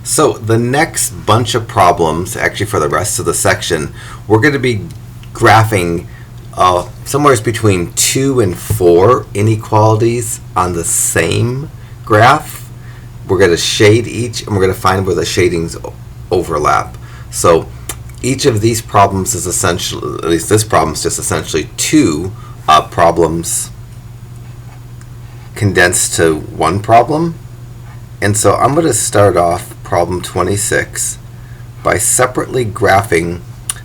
So the next bunch of problems, actually for the rest of the section, we're going to be graphing somewhere between 2 and 4 inequalities on the same graph. We're going to shade each, and we're going to find where the shadings overlap. So each of these problems is essentially, at least this problem is just essentially 2 problems condensed to one problem. And so I'm going to start off problem 26 by separately graphing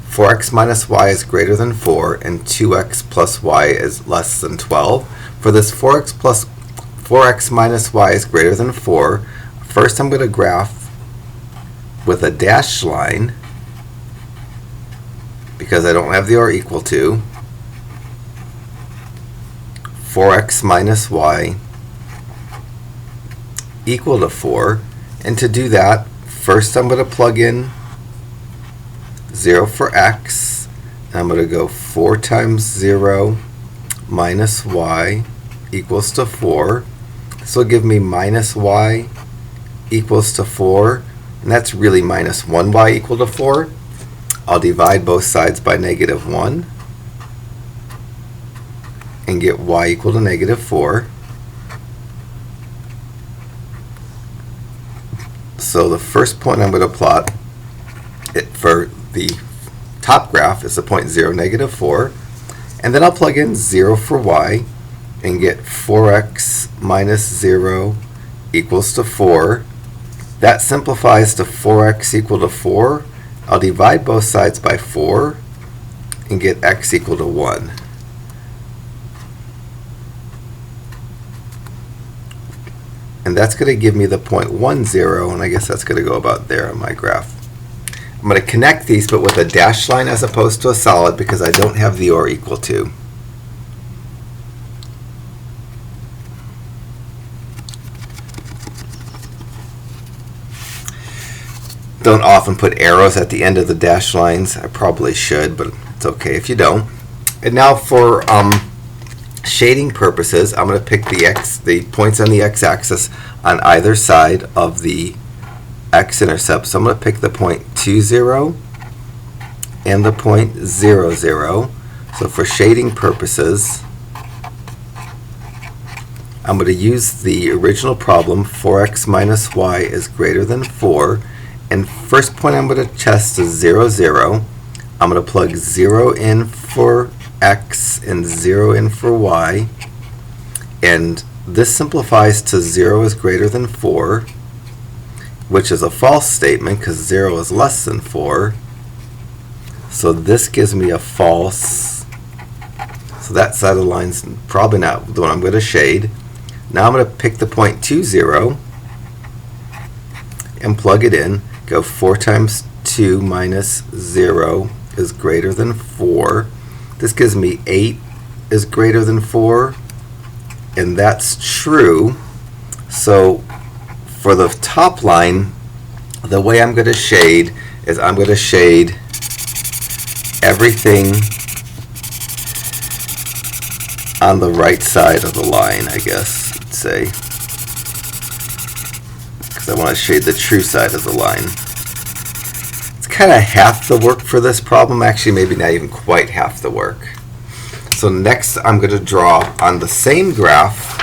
4x minus y is greater than 4 and 2x plus y is less than 12. For this 4x minus y is greater than 4, first I'm going to graph with a dashed line because I don't have the or equal to 4x minus y equal to 4. And to do that, first I'm going to plug in 0 for x, and I'm going to go 4 times 0 minus y equals to 4. This will give me minus y equals to 4, and that's really minus 1y equal to 4. I'll divide both sides by negative 1 and get y equal to negative 4. So the first point I'm going to plot for the top graph is the point 0, negative 4. And then I'll plug in 0 for y and get 4x minus 0 equals to 4. That simplifies to 4x equal to 4. I'll divide both sides by 4 and get x equal to 1. And that's going to give me the point 1, 0, and I guess that's going to go about there on my graph. I'm going to connect these, but with a dashed line as opposed to a solid because I don't have the or equal to. Don't often put arrows at the end of the dashed lines. I probably should, but it's okay if you don't. And now for shading purposes, I'm going to pick the points on the x-axis on either side of the x-intercept. So I'm going to pick the point 2, 0 and the point 0, 0. So for shading purposes, I'm going to use the original problem, 4x minus y is greater than 4. And first point I'm going to test is 0, 0. I'm going to plug 0 in for x and 0 in for y, and this simplifies to 0 is greater than 4, which is a false statement because 0 is less than 4. So this gives me a false. So that side of the line's probably not the one I'm going to shade. Now I'm going to pick the point 2, 0 and plug it in. Go 4 times 2 minus 0 is greater than 4. This gives me 8 is greater than 4, and that's true. So for the top line, the way I'm going to shade is I'm going to shade everything on the right side of the line, I guess you'd say, because I want to shade the true side of the line. Kind of half the work for this problem, actually maybe not even quite half the work. So next I'm going to draw on the same graph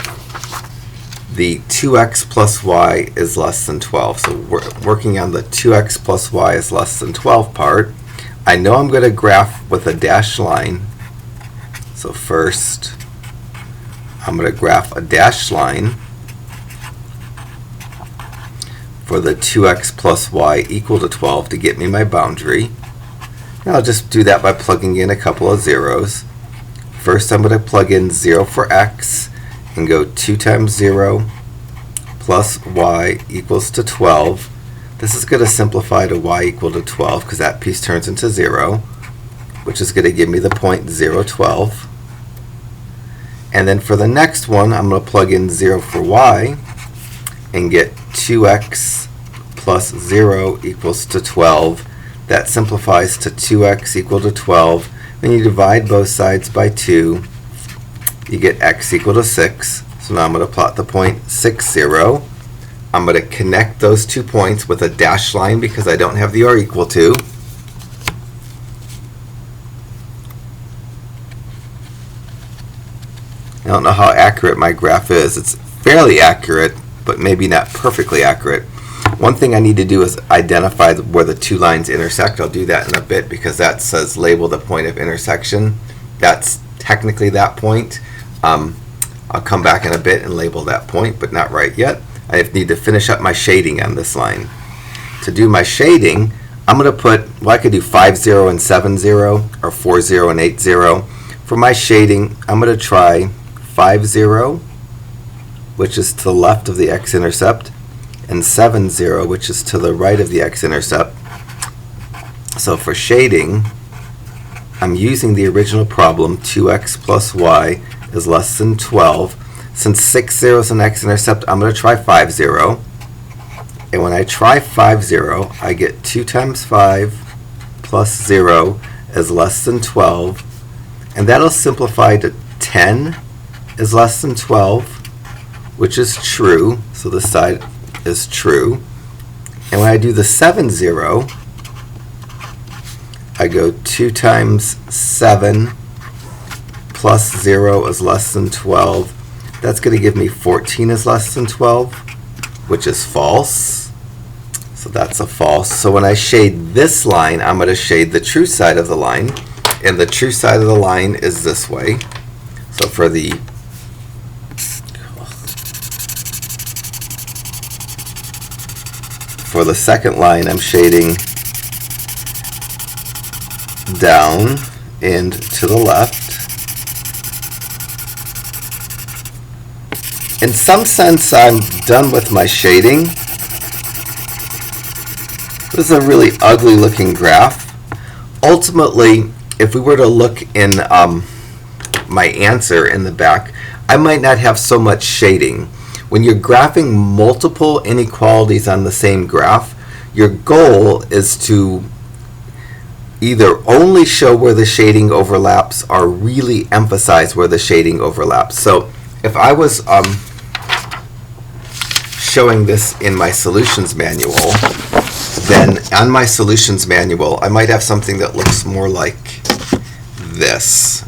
the 2x plus y is less than 12. So we're working on the 2x plus y is less than 12 part. I know I'm going to graph with a dashed line. So first I'm going to graph a dashed line for the 2x plus y equal to 12 to get me my boundary. And I'll just do that by plugging in a couple of zeros. First I'm going to plug in 0 for x and go 2 times 0 plus y equals to 12. This is going to simplify to y equal to 12 because that piece turns into 0, which is going to give me the point 0, 12. And then for the next one, I'm going to plug in 0 for y and get 2x plus 0 equals to 12. That simplifies to 2x equal to 12. When you divide both sides by 2, you get x equal to 6. So now I'm going to plot the point 6, 0. I'm going to connect those 2 points with a dashed line because I don't have the or equal to. I don't know how accurate my graph is. It's fairly accurate, but maybe not perfectly accurate. One thing I need to do is identify where the 2 lines intersect. I'll do that in a bit because that says label the point of intersection. That's technically that point. I'll come back in a bit and label that point, but not right yet. I need to finish up my shading on this line. To do my shading, I'm going to put, well, I could do 5, 0 and 7, 0, or 4, 0 and 8, 0. For my shading, I'm going to try 5, 0, which is to the left of the x-intercept, and 7, 0, which is to the right of the x-intercept. So for shading, I'm using the original problem, 2x plus y is less than 12. Since 6, 0 is an x-intercept, I'm going to try 5, 0. And when I try 5, 0, I get 2 times 5 plus 0 is less than 12. And that'll simplify to 10 is less than 12, which is true. So this side is true. And when I do the 7, 0, I go 2 times 7 plus 0 is less than 12. That's going to give me 14 is less than 12, which is false. So that's a false. So when I shade this line, I'm going to shade the true side of the line. And the true side of the line is this way. So for the second line, I'm shading down and to the left. In some sense, I'm done with my shading. This is a really ugly looking graph. Ultimately, if we were to look in my answer in the back, I might not have so much shading. When you're graphing multiple inequalities on the same graph, your goal is to either only show where the shading overlaps or really emphasize where the shading overlaps. So if I was showing this in my solutions manual, then on my solutions manual, I might have something that looks more like this.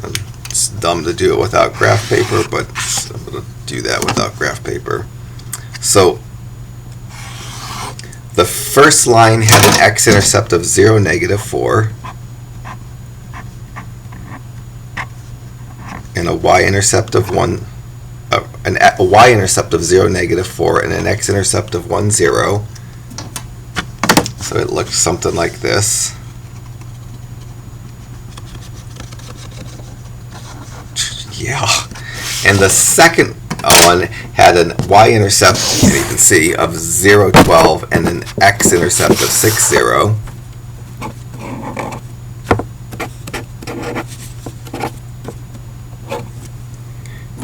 It's dumb to do it without graph paper, but I'm going to do that without graph paper. So the first line had an x-intercept of 0, negative 4, and a y-intercept of 1. A y-intercept of 0, negative 4, and an x-intercept of 1, 0. So it looks something like this. Yeah. And the second one had an y-intercept, and you can see, of 0, 12, and an x-intercept of 6, 0.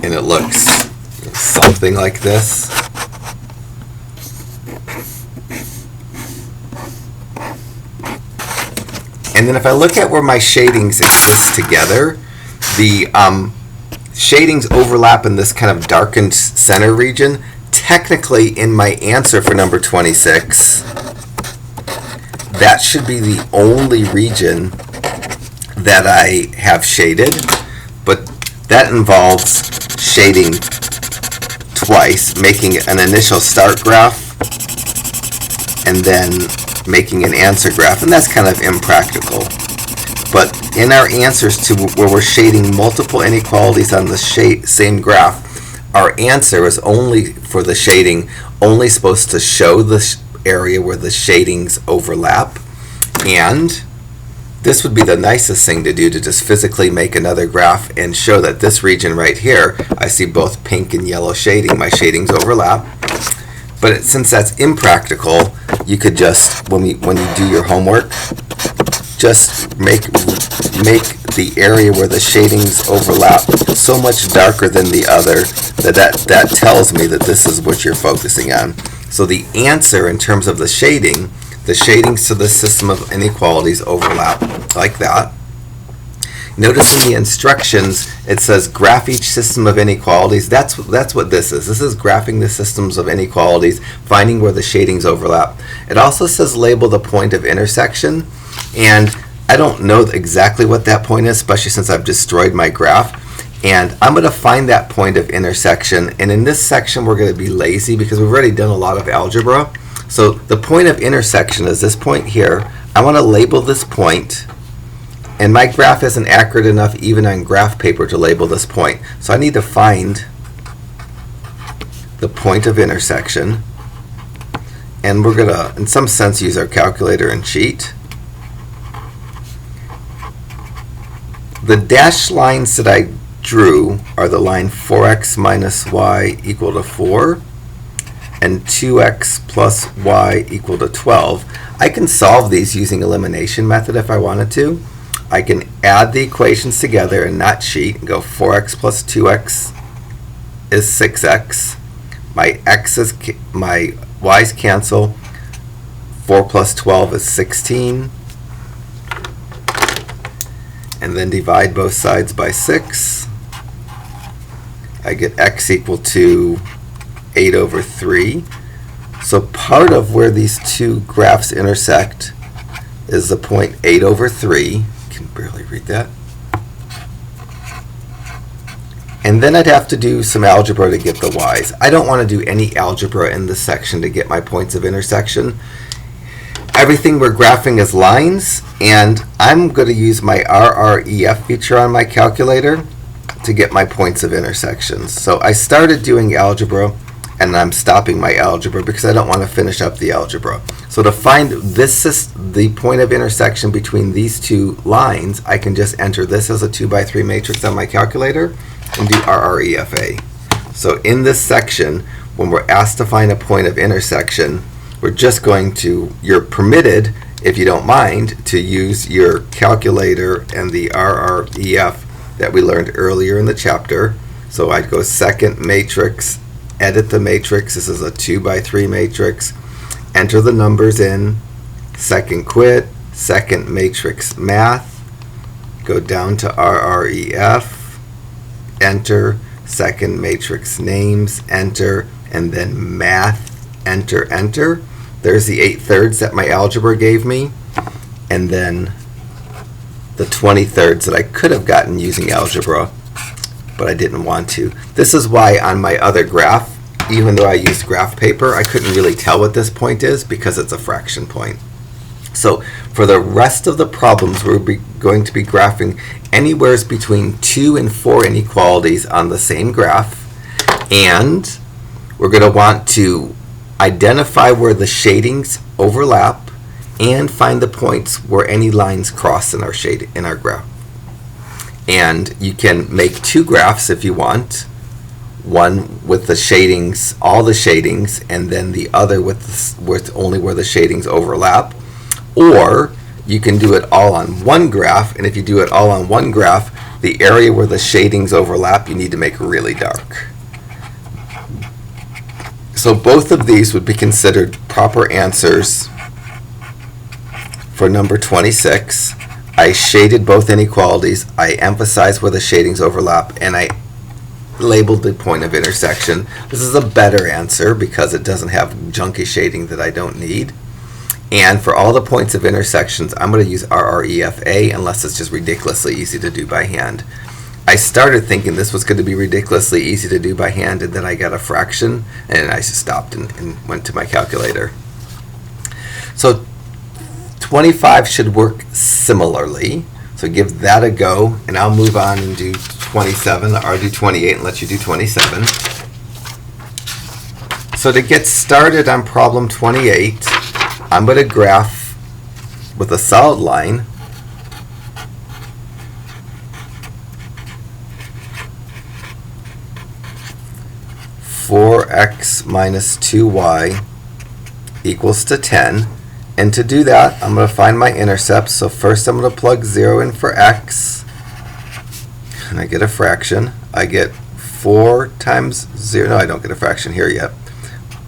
And it looks something like this. And then if I look at where my shadings exist together, the shadings overlap in this kind of darkened center region. Technically, in my answer for number 26, that should be the only region that I have shaded, but that involves shading twice, making an initial start graph and then making an answer graph, and that's kind of impractical. But in our answers to where we're shading multiple inequalities on the same graph, our answer is only for the shading, only supposed to show the area where the shadings overlap. And this would be the nicest thing to do, to just physically make another graph and show that this region right here, I see both pink and yellow shading, my shadings overlap. But since that's impractical, you could just, when you do your homework, just make the area where the shadings overlap so much darker than the other that tells me that this is what you're focusing on. So the answer in terms of the shadings to the system of inequalities overlap like that. Notice in the instructions it says graph each system of inequalities. That's what this is. This is graphing the systems of inequalities, finding where the shadings overlap. It also says label the point of intersection, and I don't know exactly what that point is, especially since I've destroyed my graph. And I'm going to find that point of intersection, and in this section we're going to be lazy because we've already done a lot of algebra. So the point of intersection is this point here. I want to label this point, and my graph isn't accurate enough even on graph paper to label this point. So I need to find the point of intersection, and we're going to, in some sense, use our calculator and cheat. The dashed lines that I drew are the line 4x minus y equal to 4 and 2x plus y equal to 12. I can solve these using elimination method if I wanted to. I can add the equations together and not cheat and go 4x plus 2x is 6x. My y's cancel. 4 plus 12 is 16. And then divide both sides by 6. I get x equal to 8 over 3. So part of where these two graphs intersect is the point 8 over 3. I can barely read that. And then I'd have to do some algebra to get the y's. I don't want to do any algebra in this section to get my points of intersection. Everything we're graphing is lines, and I'm going to use my RREF feature on my calculator to get my points of intersections. So I started doing algebra, and I'm stopping my algebra because I don't want to finish up the algebra. So to find the point of intersection between these two lines, I can just enter this as a 2x3 matrix on my calculator and do RREFA. So in this section, when we're asked to find a point of intersection, we're just going to, you're permitted, if you don't mind, to use your calculator and the RREF that we learned earlier in the chapter. So I'd go second matrix, edit the matrix. This is a 2x3 matrix. Enter the numbers in. Second quit, second matrix math. Go down to RREF. Enter. Second matrix names. Enter. And then math. Enter, enter. There's the 8/3 that my algebra gave me. And then the 20/3 that I could have gotten using algebra, but I didn't want to. This is why on my other graph, even though I used graph paper, I couldn't really tell what this point is because it's a fraction point. So for the rest of the problems, we're going to be graphing anywhere between 2 and 4 inequalities on the same graph, and we're going to want to identify where the shadings overlap and find the points where any lines cross in our graph. And you can make two graphs if you want, one with the shadings, all the shadings, and then the other with only where the shadings overlap. Or you can do it all on one graph, and if you do it all on one graph, the area where the shadings overlap you need to make really dark. So both of these would be considered proper answers for number 26. I shaded both inequalities, I emphasized where the shadings overlap, and I labeled the point of intersection. This is a better answer because it doesn't have junky shading that I don't need. And for all the points of intersections, I'm going to use RREFA unless it's just ridiculously easy to do by hand. I started thinking this was going to be ridiculously easy to do by hand, and then I got a fraction, and I just stopped and went to my calculator. So 25 should work similarly. So give that a go, and I'll move on and do 27, or I'll do 28 and let you do 27. So to get started on problem 28, I'm going to graph with a solid line (4x minus 2y equals to 10). And to do that, I'm going to find my intercepts. So first I'm going to plug 0 in for x, and I get a fraction. I get 4 times 0, no, I don't get a fraction here yet.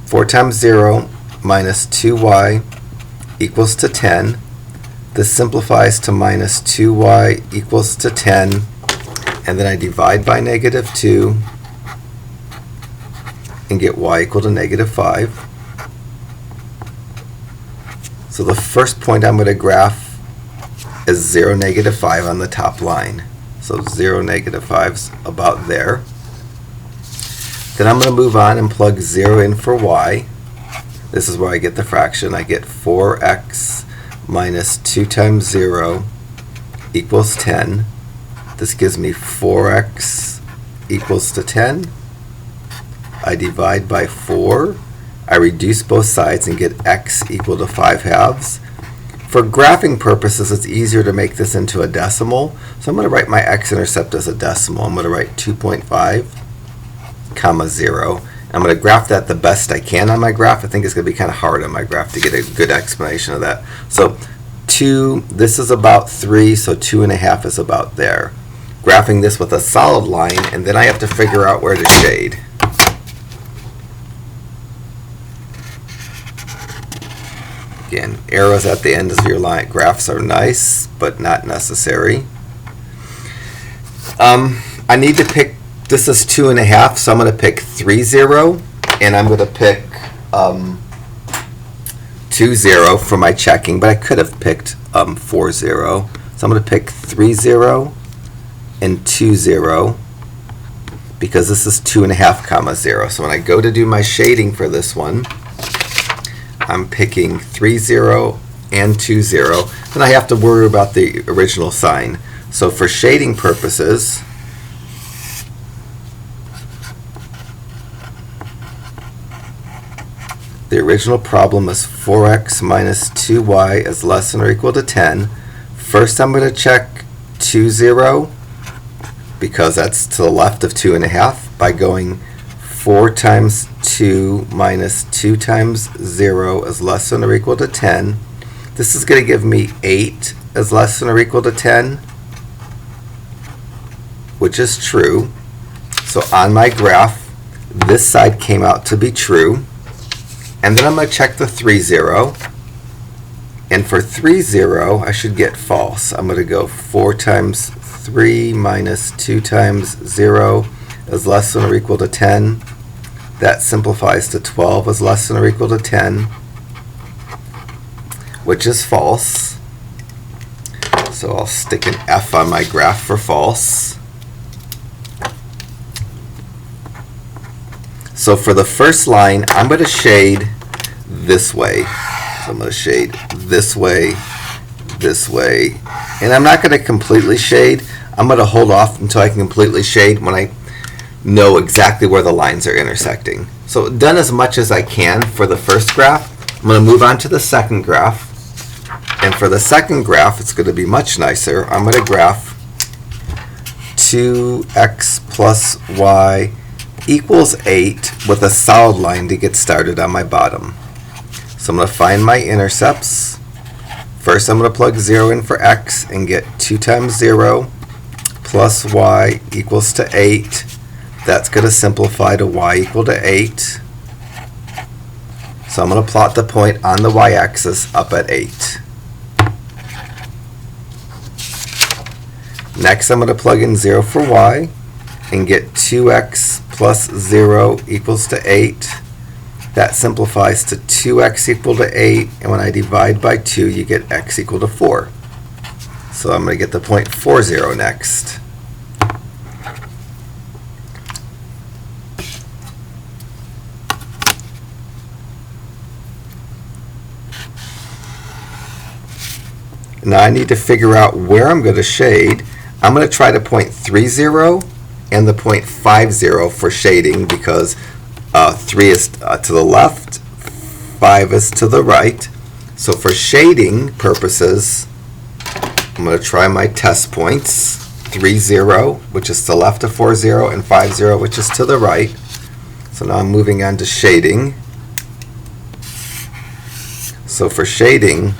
4 times 0 minus 2y equals to 10. This simplifies to minus 2y equals to 10, and then I divide by negative 2 and get y equal to negative 5. So the first point I'm going to graph is 0, negative 5 on the top line. So 0, negative 5's about there. Then I'm going to move on and plug 0 in for y. This is where I get the fraction. I get 4x minus 2 times 0 equals 10. This gives me 4x equals to 10. I divide by 4. I reduce both sides and get x equal to 5/2. For graphing purposes, it's easier to make this into a decimal. So I'm going to write my x-intercept as a decimal. I'm going to write 2.5, comma 0. I'm going to graph that the best I can on my graph. I think it's going to be kind of hard on my graph to get a good explanation of that. So 2, this is about 3, so 2.5 is about there. Graphing this with a solid line, and then I have to figure out where to shade. Again, arrows at the end of your line graphs are nice, but not necessary. I need to pick, this is 2.5, so I'm going to pick 3, 0, and I'm going to pick 2, 0 for my checking, but I could have picked 4, 0. So I'm going to pick 3, 0 and 2, 0 because this is 2.5, comma 0. So when I go to do my shading for this one, I'm picking 3, 0 and 2, 0. Then I have to worry about the original sign. So for shading purposes, the original problem is 4x minus 2y is less than or equal to 10. First I'm going to check 2, 0 because that's to the left of 2.5 by going 4 times 2 minus 2 times 0 is less than or equal to 10. This is going to give me 8 is less than or equal to 10, which is true. So on my graph, this side came out to be true. And then I'm going to check the 3, 0. And for 3, 0, I should get false. I'm going to go 4 times 3 minus 2 times 0 is less than or equal to 10. That simplifies to 12 is less than or equal to 10, which is false. So I'll stick an F on my graph for false. So for the first line, I'm going to shade this way. So I'm going to shade this way, and I'm not going to completely shade. I'm going to hold off until I can completely shade when I know exactly where the lines are intersecting. So done as much as I can for the first graph. I'm going to move on to the second graph. And for the second graph, it's going to be much nicer. I'm going to graph 2x plus y equals 8 with a solid line to get started on my bottom. So I'm going to find my intercepts. First I'm going to plug 0 in for x and get 2 times 0 plus y equals to 8. That's going to simplify to y equal to 8. So I'm going to plot the point on the y-axis up at 8. Next I'm going to plug in 0 for y and get 2x plus 0 equals to 8. That simplifies to 2x equal to 8, and when I divide by 2, you get x equal to 4. So I'm going to get the point 4, 0 next. Now I need to figure out where I'm going to shade. I'm going to try to point 3, 0 and the point 5, 0 for shading because 3 is to the left, 5 is to the right. So for shading purposes, I'm going to try my test points. 3, 0, which is to the left of 4, 0, and 5, 0, which is to the right. So now I'm moving on to shading. So for shading,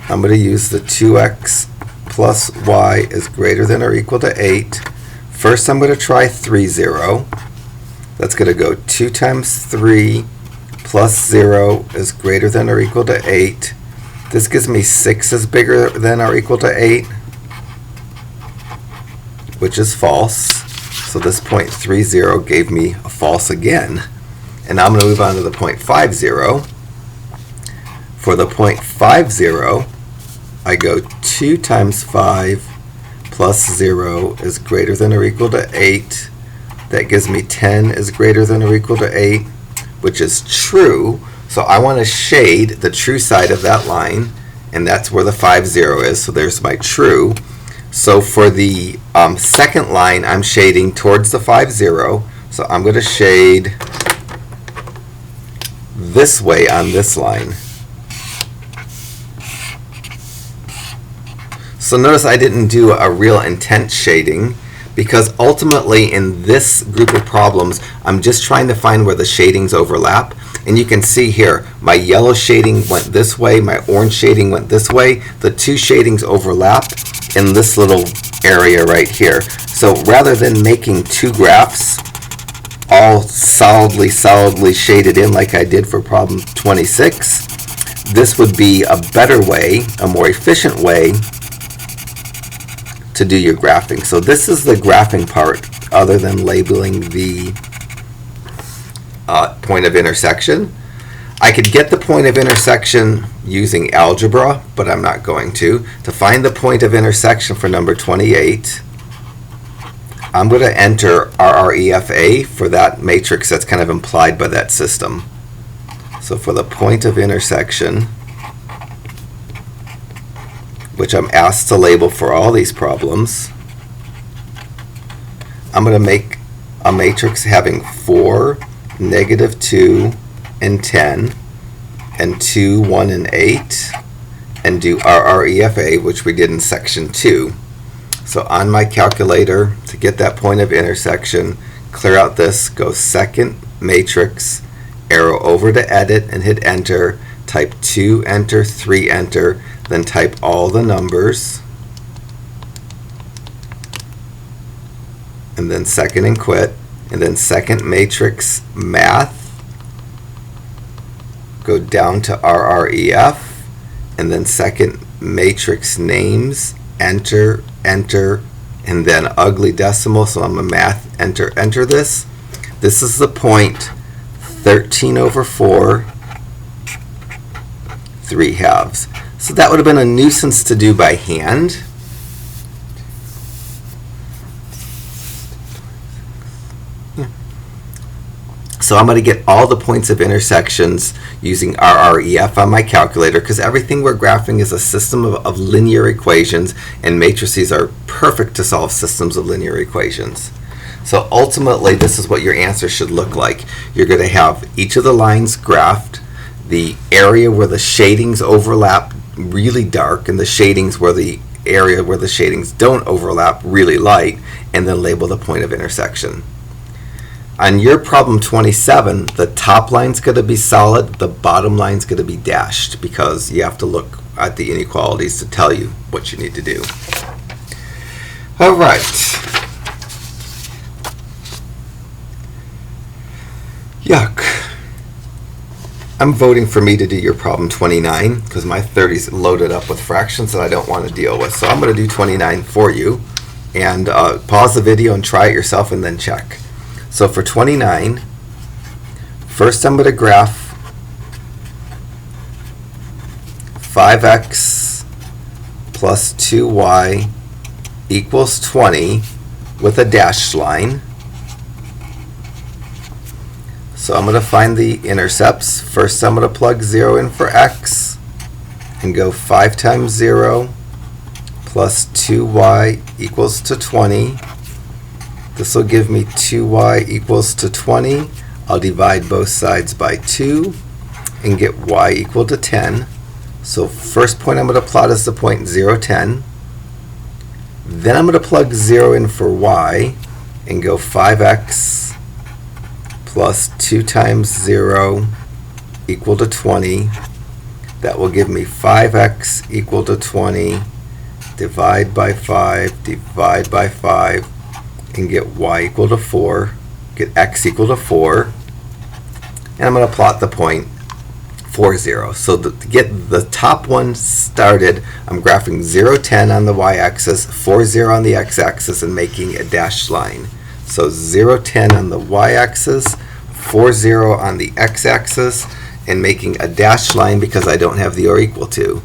I'm going to use the 2x plus y is greater than or equal to 8. First I'm going to try 3, 0. That's going to go 2 times 3 plus 0 is greater than or equal to 8. This gives me 6 is bigger than or equal to 8, which is false. So this 0.30 gave me a false again. And now I'm going to move on to the 0.50. For the 0.50, I go 2 times 5 plus 0 is greater than or equal to 8. That gives me 10 is greater than or equal to 8, which is true. So I want to shade the true side of that line, and that's where the 50 is. So there's my true. So for the second line, I'm shading towards the 50. So I'm going to shade this way on this line. So notice I didn't do a real intense shading, because ultimately in this group of problems, I'm just trying to find where the shadings overlap. And you can see here, my yellow shading went this way, my orange shading went this way. The two shadings overlap in this little area right here. So rather than making two graphs all solidly shaded in like I did for problem 26, this would be a better way, a more efficient way to do your graphing. So this is the graphing part, other than labeling the point of intersection. I could get the point of intersection using algebra, but I'm not going to. To find the point of intersection for number 28, I'm going to enter RREFA for that matrix that's kind of implied by that system. So for the point of intersection, which I'm asked to label for all these problems, I'm going to make a matrix having 4, -2, and 10, and 2, 1, and 8, and do RREFA, which we did in section 2. So on my calculator, to get that point of intersection, clear out this, go second matrix, arrow over to edit and hit enter, type 2, enter, 3, enter, then type all the numbers, and then second and quit, and then second matrix math, go down to RREF, and then second matrix names, enter, enter, and then ugly decimal, so I'm a math, enter, enter this. This is the point 13/4, 3/2. So that would have been a nuisance to do by hand. So I'm going to get all the points of intersections using RREF on my calculator, because everything we're graphing is a system of linear equations, and matrices are perfect to solve systems of linear equations. So ultimately, this is what your answer should look like. You're going to have each of the lines graphed, the area where the shadings overlap really dark, and the shadings where the area where the shadings don't overlap really light, and then label the point of intersection. On your problem 27, the top line's going to be solid, the bottom line's going to be dashed, because you have to look at the inequalities to tell you what you need to do. All right. Yuck. I'm voting for me to do your problem 29, because my 30's loaded up with fractions that I don't want to deal with. So I'm going to do 29 for you, and pause the video and try it yourself and then check. So for 29, first I'm going to graph 5x plus 2y equals 20 with a dashed line. So I'm going to find the intercepts. First I'm going to plug 0 in for x and go 5 times 0 plus 2y equals to 20. This will give me 2y equals to 20. I'll divide both sides by 2 and get y equal to 10. So first point I'm going to plot is the point 0, 10. Then I'm going to plug 0 in for y and go 5x plus 2 times 0 equal to 20. That will give me 5x equal to 20. Divide by 5, divide by 5. And get y equal to 4, get x equal to 4. and I'm going to plot the point 4, 0. So to get the top one started, I'm graphing 0, 10 on the y-axis, 4, 0 on the x-axis, and making a dashed line. So 0, 10 on the y-axis, 4, 0 on the x-axis, and making a dashed line because I don't have the or equal to.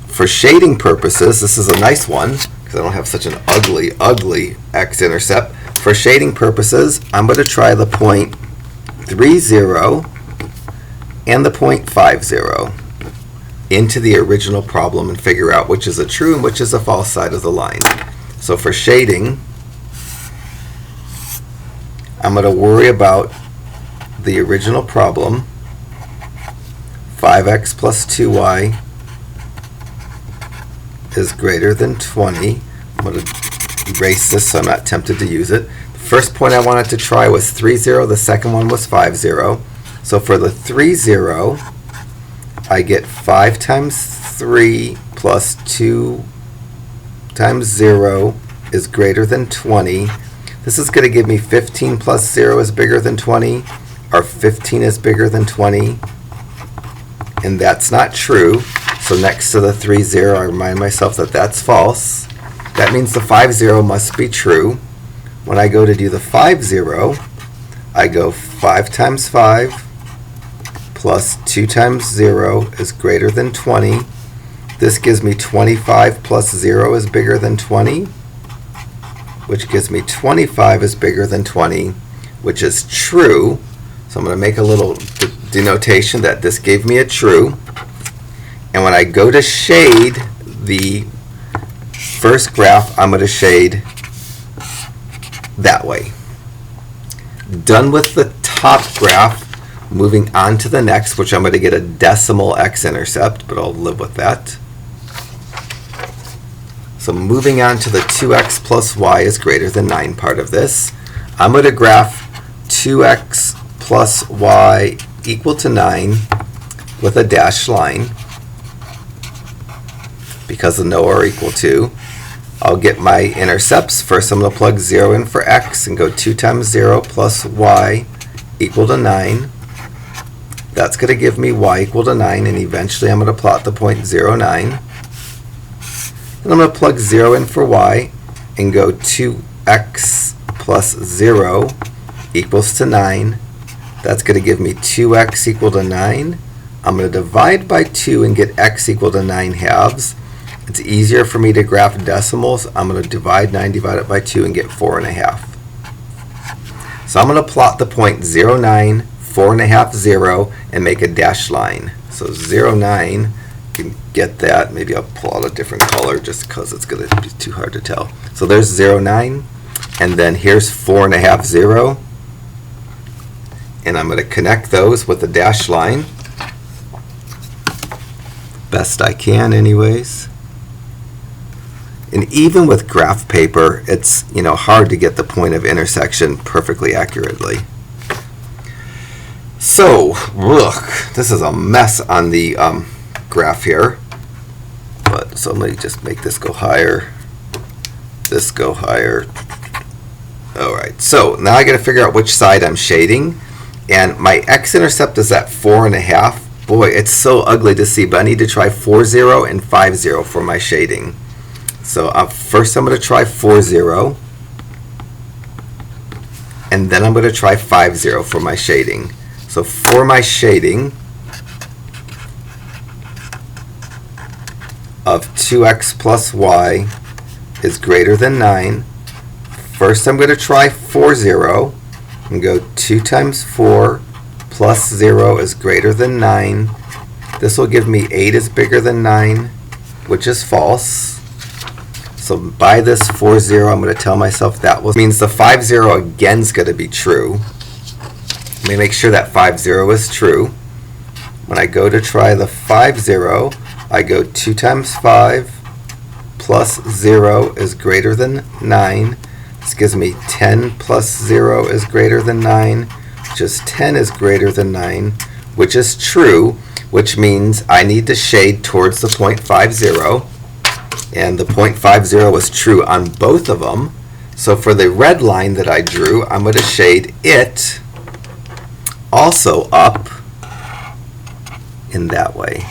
For shading purposes, this is a nice one because I don't have such an ugly x-intercept. For shading purposes, I'm going to try the point 3, 0 and the point 5, 0 into the original problem and figure out which is a true and which is a false side of the line. So for shading, I'm going to worry about the original problem, 5x plus 2y is greater than 20. I'm going to erase this so I'm not tempted to use it. The first point I wanted to try was 3, 0. The second one was 5, 0. So for the 3, 0, I get 5 times 3 plus 2 times 0 is greater than 20. This is going to give me 15 plus 0 is bigger than 20, or 15 is bigger than 20. And that's not true. So next to the 3, 0, I remind myself that that's false. That means the 5, 0 must be true. When I go to do the 5, 0, I go 5 times 5 plus 2 times 0 is greater than 20. This gives me 25 plus 0 is bigger than 20, which gives me 25 is bigger than 20, which is true. So I'm going to make a little denotation that this gave me a true. And when I go to shade the first graph, I'm going to shade that way. Done with the top graph, moving on to the next, which I'm going to get a decimal x-intercept, but I'll live with that. So moving on to the 2x plus y is greater than 9 part of this. I'm going to graph 2x plus y equal to 9 with a dashed line because of no or equal to. I'll get my intercepts. First I'm going to plug 0 in for x and go 2 times 0 plus y equal to 9. That's going to give me y equal to 9, and eventually I'm going to plot the point 0, 9. And I'm going to plug 0 in for y and go 2x plus 0 equals to 9. That's going to give me 2x equal to 9. I'm going to divide by 2 and get x equal to 9 halves. It's easier for me to graph decimals. I'm going to divide 9 divided by 2 and get 4.5. So I'm going to plot the point 0, 9, 4.5, 0, and make a dashed line. So 0, 9, you can get that. Maybe I'll pull out a different color just because it's going to be too hard to tell. So there's 0, 9, and then here's 4.5, 0. And I'm going to connect those with a dashed line. Best I can anyways. And even with graph paper, it's hard to get the point of intersection perfectly accurately. So, look, this is a mess on the graph here. So let me just make this go higher. This go higher. All right, so now I got to figure out which side I'm shading. And my x-intercept is at 4.5. Boy, it's so ugly to see, but I need to try 4, 0 and 5, 0 for my shading. So first I'm going to try 4, 0. And then I'm going to try 5, 0 for my shading. So for my shading of 2x plus y is greater than 9. First I'm going to try 4, 0 and go 2 times 4 plus 0 is greater than 9. This will give me 8 is bigger than 9, which is false. So by this 4, 0, I'm going to tell myself that means the 5, 0 again is going to be true. Let me make sure that 5, 0 is true. When I go to try the 5, 0, I go 2 times 5 plus 0 is greater than 9. This gives me 10 plus 0 is greater than 9, which is 10 is greater than 9, which is true, which means I need to shade towards the point 5, 0. and the 0.50 was true on both of them. So for the red line that I drew, I'm going to shade it also up in that way.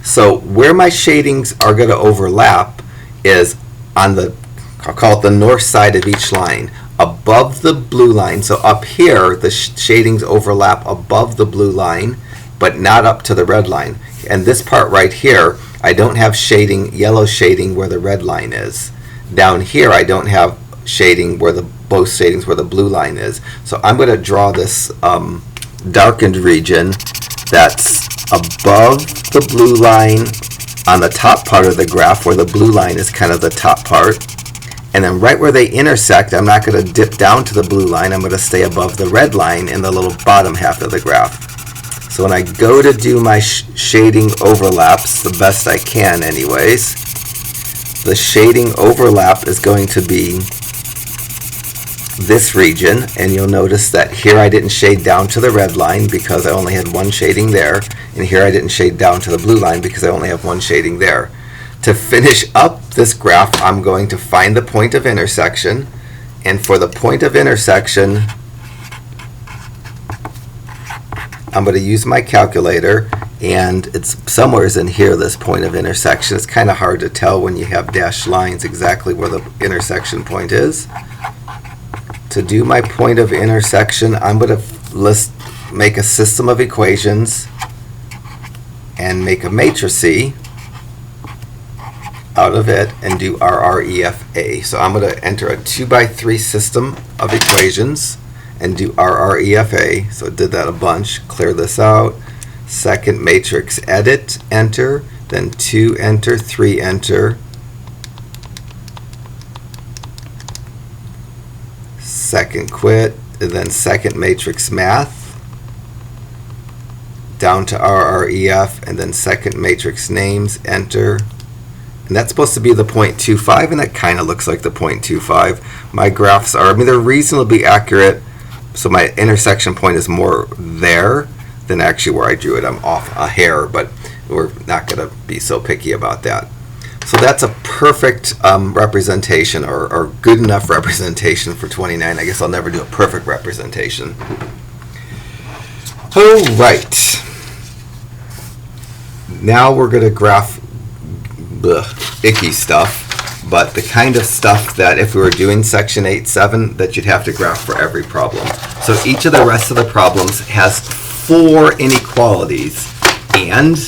So where my shadings are going to overlap is on the, I'll call it the north side of each line, above the blue line. So up here, the shadings overlap above the blue line, but not up to the red line. And this part right here, I don't have shading, yellow shading where the red line is. Down here, I don't have shading where both shadings where the blue line is. So I'm going to draw this darkened region that's above the blue line on the top part of the graph, where the blue line is kind of the top part. And then right where they intersect, I'm not going to dip down to the blue line. I'm going to stay above the red line in the little bottom half of the graph. So when I go to do my shading overlaps, the best I can anyways, the shading overlap is going to be this region, and you'll notice that here I didn't shade down to the red line because I only had one shading there, and here I didn't shade down to the blue line because I only have one shading there. To finish up this graph, I'm going to find the point of intersection, and for the point of intersection, I'm going to use my calculator, and it's somewhere in here, this point of intersection. It's kind of hard to tell when you have dashed lines exactly where the intersection point is. To do my point of intersection, I'm going to make a system of equations and make a matrix out of it and do RREFA. So I'm going to enter a 2x3 system of equations and do RREFA. So I did that a bunch. Clear this out. Second matrix, edit, enter, then 2, enter, 3, enter. Second quit, and then second matrix math, down to RREF, and then second matrix names, enter. And that's supposed to be the 0.25, and that kind of looks like the 0.25. My graphs are, they're reasonably accurate, so my intersection point is more there than actually where I drew it. I'm off a hair, but we're not going to be so picky about that. So that's a perfect representation, or good enough representation for 29. I guess I'll never do a perfect representation. All right. Now we're going to graph icky stuff, but the kind of stuff that if we were doing section 8.7 that you'd have to graph for every problem. So each of the rest of the problems has 4 inequalities, and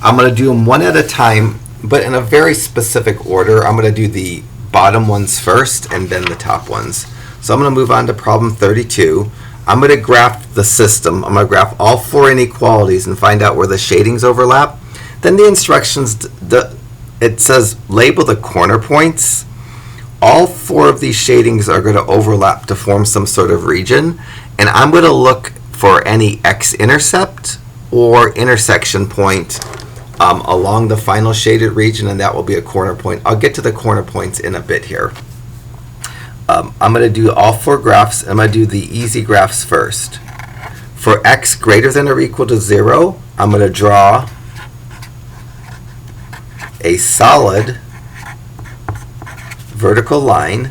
I'm going to do them one at a time, but in a very specific order. I'm going to do the bottom ones first and then the top ones. So I'm going to move on to problem 32. I'm going to graph the system. I'm going to graph all 4 inequalities and find out where the shadings overlap. Then the instructions, it says label the corner points. All 4 of these shadings are going to overlap to form some sort of region, and I'm going to look for any x-intercept or intersection point along the final shaded region, and that will be a corner point. I'll get to the corner points in a bit here. I'm going to do all 4 graphs. I'm going to do the easy graphs first. For x greater than or equal to 0, I'm going to draw a solid vertical line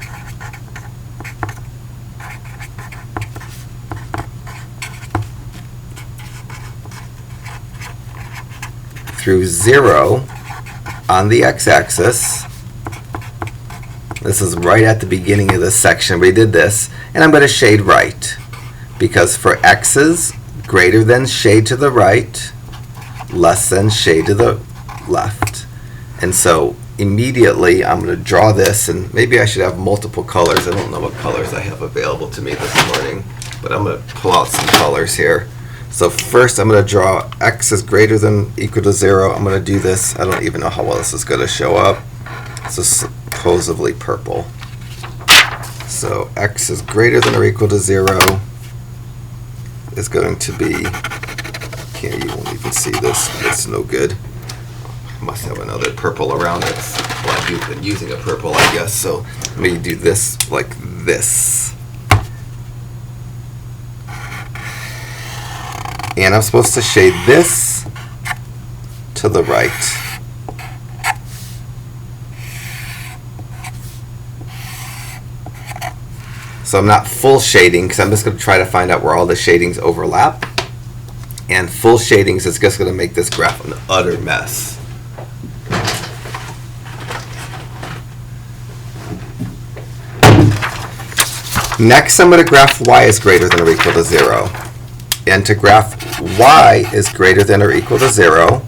through 0 on the x-axis. This is right at the beginning of this section. We did this, and I'm going to shade right, because for x's greater than shade to the right, less than shade to the left. And so immediately I'm going to draw this, and maybe I should have multiple colors. I don't know what colors I have available to me this morning, but I'm going to pull out some colors here. So first I'm going to draw x is greater than equal to 0. I'm going to do this. I don't even know how well this is going to show up. This is supposedly purple. So x is greater than or equal to 0 is going to be, you won't even see this. It's no good. Must have another purple around it. Well, I've been using a purple, I guess. So let me do this like this. And I'm supposed to shade this to the right. So I'm not full shading because I'm just going to try to find out where all the shadings overlap. And full shadings is just going to make this graph an utter mess. Next, I'm going to graph y is greater than or equal to 0. And to graph y is greater than or equal to 0,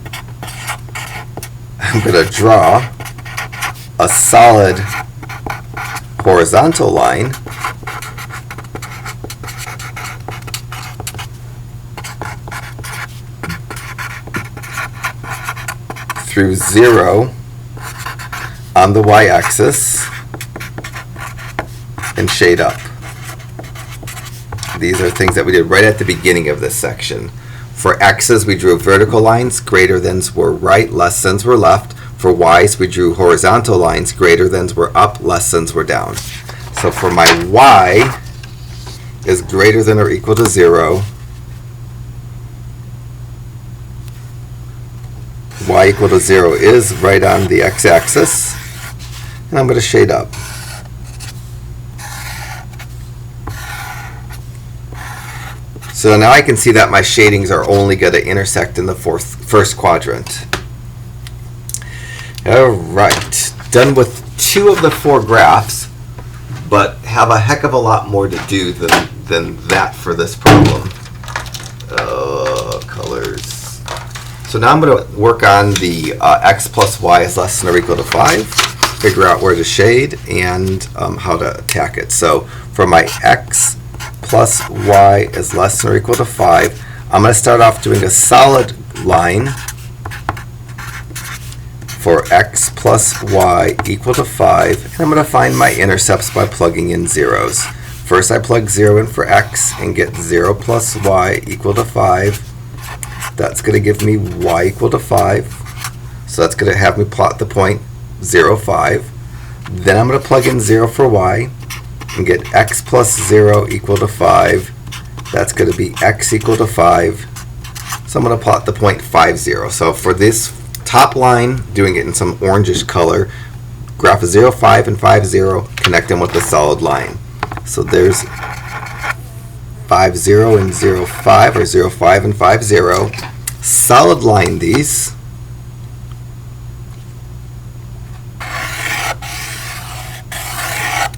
I'm going to draw a solid horizontal line through 0 on the y-axis and shade up. These are things that we did right at the beginning of this section. For x's, we drew vertical lines. Greater thans were right, less thans were left. For y's, we drew horizontal lines. Greater thans were up, less thans were down. So for my y is greater than or equal to 0, y equal to 0 is right on the x-axis, and I'm going to shade up. So now I can see that my shadings are only going to intersect in the first quadrant. Alright, done with 2 of the 4 graphs, but have a heck of a lot more to do than that for this problem. Colors. So now I'm going to work on the x plus y is less than or equal to 5, figure out where to shade, and how to attack it. So for my x plus y is less than or equal to 5, I'm going to start off doing a solid line for x plus y equal to 5, and I'm going to find my intercepts by plugging in zeros. First I plug 0 in for x and get 0 plus y equal to 5. That's going to give me y equal to 5. So that's going to have me plot the point 0, 5. Then I'm going to plug in 0 for y and get x plus 0 equal to 5. That's going to be x equal to 5. So I'm going to plot the point 5, 0. So for this top line, doing it in some orangish color, graph 0, 5 and 5, 0, connect them with the solid line. So there's 5, 0 and 0, 5, or 0, 5 and 5, 0. Solid line these.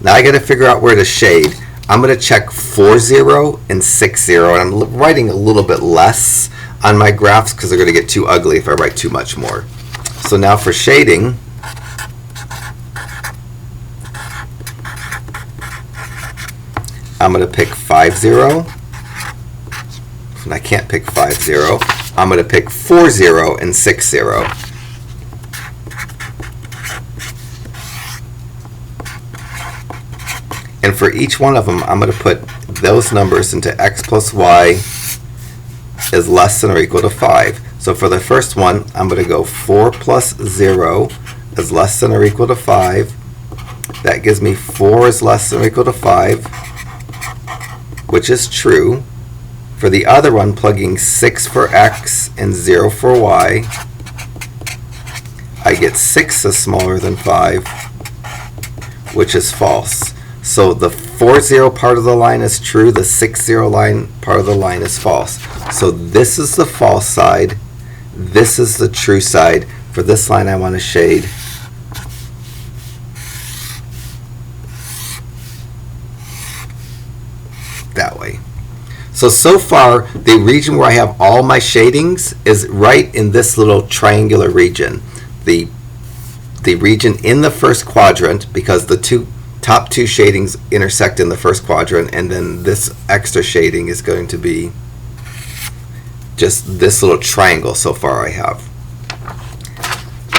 Now I got to figure out where to shade. I'm going to check 4, 0 and 6, 0, and I'm writing a little bit less on my graphs because they're going to get too ugly if I write too much more. So now for shading, I'm going to pick 5, 0, and I can't pick 5, 0. I'm going to pick 4, 0 and 6, 0. And for each one of them, I'm going to put those numbers into x plus y is less than or equal to 5. So for the first one, I'm going to go 4 plus 0 is less than or equal to 5. That gives me 4 is less than or equal to 5, which is true. For the other one, plugging 6 for x and 0 for y, I get 6 is smaller than 5, which is false. So the 4, 0 part of the line is true, the 6, 0 line part of the line is false. So this is the false side, this is the true side. For this line I want to shade that way. So far, the region where I have all my shadings is right in this little triangular region. The region in the first quadrant, because the top two shadings intersect in the first quadrant, and then this extra shading is going to be just this little triangle so far I have.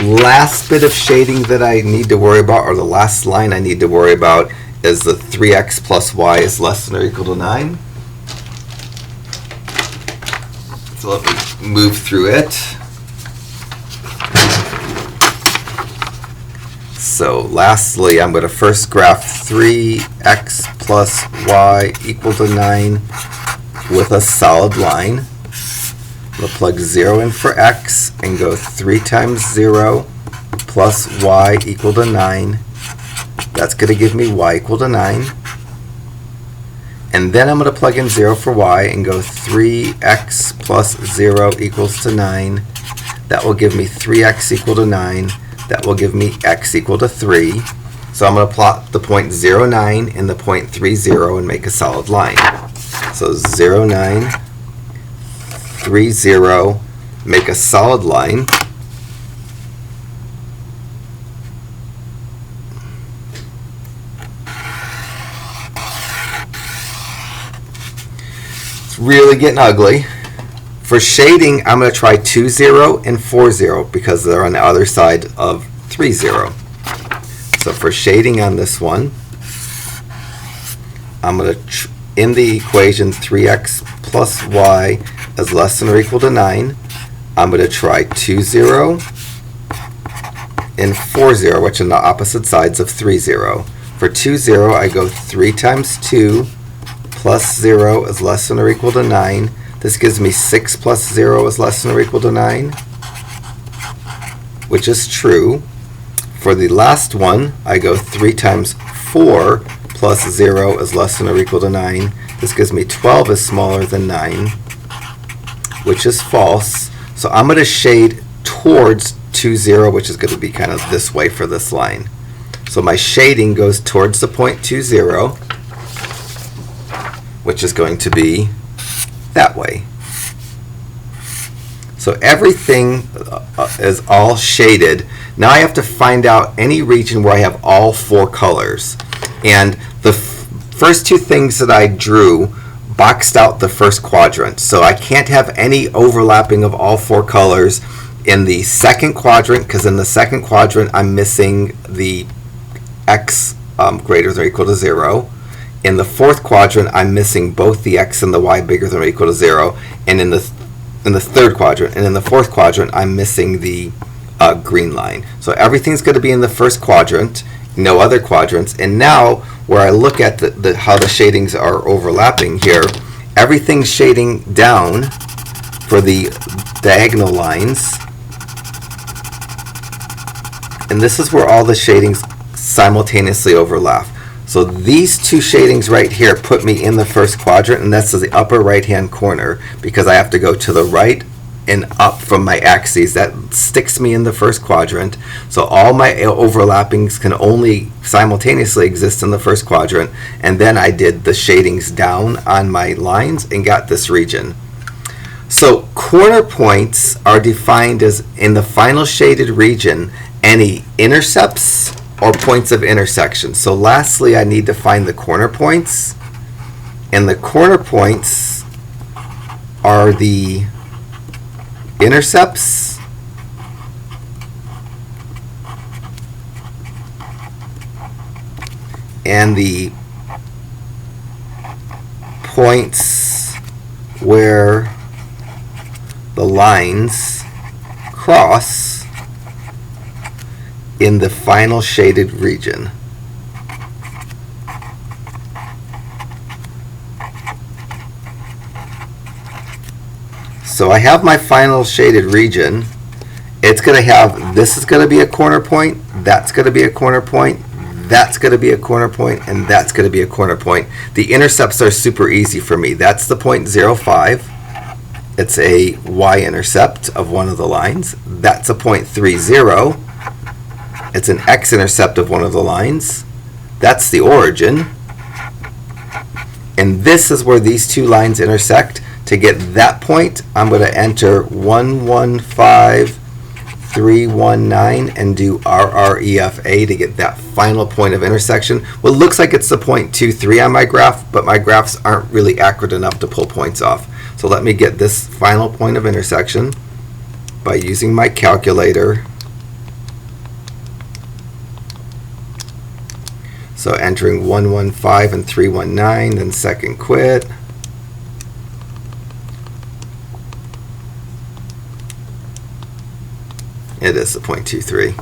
Last bit of shading that I need to worry about, or the last line I need to worry about, is the 3x plus y is less than or equal to 9. So let me move through it. So lastly, I'm going to first graph 3x plus y equal to 9 with a solid line. I'm going to plug 0 in for x and go 3 times 0 plus y equal to 9. That's going to give me y equal to 9. And then I'm going to plug in 0 for y and go 3x plus 0 equals to 9. That will give me 3x equal to 9. That will give me x equal to 3. So I'm going to plot the point 0, 9 and the point 3, 0 and make a solid line. So 0, 9, 3, 0, make a solid line. It's really getting ugly. For shading, I'm going to try 2, 0 and 4, 0 because they're on the other side of 3, 0. So for shading on this one, I'm going to, in the equation 3x plus y is less than or equal to 9, I'm going to try 2, 0 and 4, 0, which are the opposite sides of 3, 0. For 2, 0, I go 3 times 2 plus 0 is less than or equal to 9. This gives me 6 plus 0 is less than or equal to 9, which is true. For the last one, I go 3 times 4 plus 0 is less than or equal to 9. This gives me 12 is smaller than 9, which is false. So I'm going to shade towards 2, 0, which is going to be kind of this way for this line. So my shading goes towards the point 2, 0, which is going to be that way. So everything is all shaded. Now I have to find out any region where I have all 4 colors. And the first 2 things that I drew boxed out the first quadrant. So I can't have any overlapping of all 4 colors in the second quadrant, because in the second quadrant I'm missing the x greater than or equal to 0. In the fourth quadrant, I'm missing both the x and the y bigger than or equal to 0. And in the third quadrant, and in the fourth quadrant, I'm missing the green line. So everything's going to be in the first quadrant, no other quadrants. And now, where I look at how the shadings are overlapping here, everything's shading down for the diagonal lines. And this is where all the shadings simultaneously overlap. So these 2 shadings right here put me in the first quadrant, and that's the upper right-hand corner because I have to go to the right and up from my axes. That sticks me in the first quadrant. So all my overlappings can only simultaneously exist in the first quadrant. And then I did the shadings down on my lines and got this region. So corner points are defined as, in the final shaded region, any intercepts or points of intersection. So lastly, I need to find the corner points. And the corner points are the intercepts and the points where the lines cross in the final shaded region. So I have my final shaded region. It's going to have, this is going to be a corner point, that's going to be a corner point, that's going to be a corner point, and that's going to be a corner point. The intercepts are super easy for me. That's the point 0.5. It's a y-intercept of one of the lines. That's a point 3.0. It's an x-intercept of one of the lines. That's the origin. And this is where these 2 lines intersect. To get that point, I'm going to enter 115,319 and do RREFA to get that final point of intersection. Well, it looks like it's the point 2,3 on my graph, but my graphs aren't really accurate enough to pull points off. So let me get this final point of intersection by using my calculator. So entering 115 and 319, then second quit. It is the 0.23.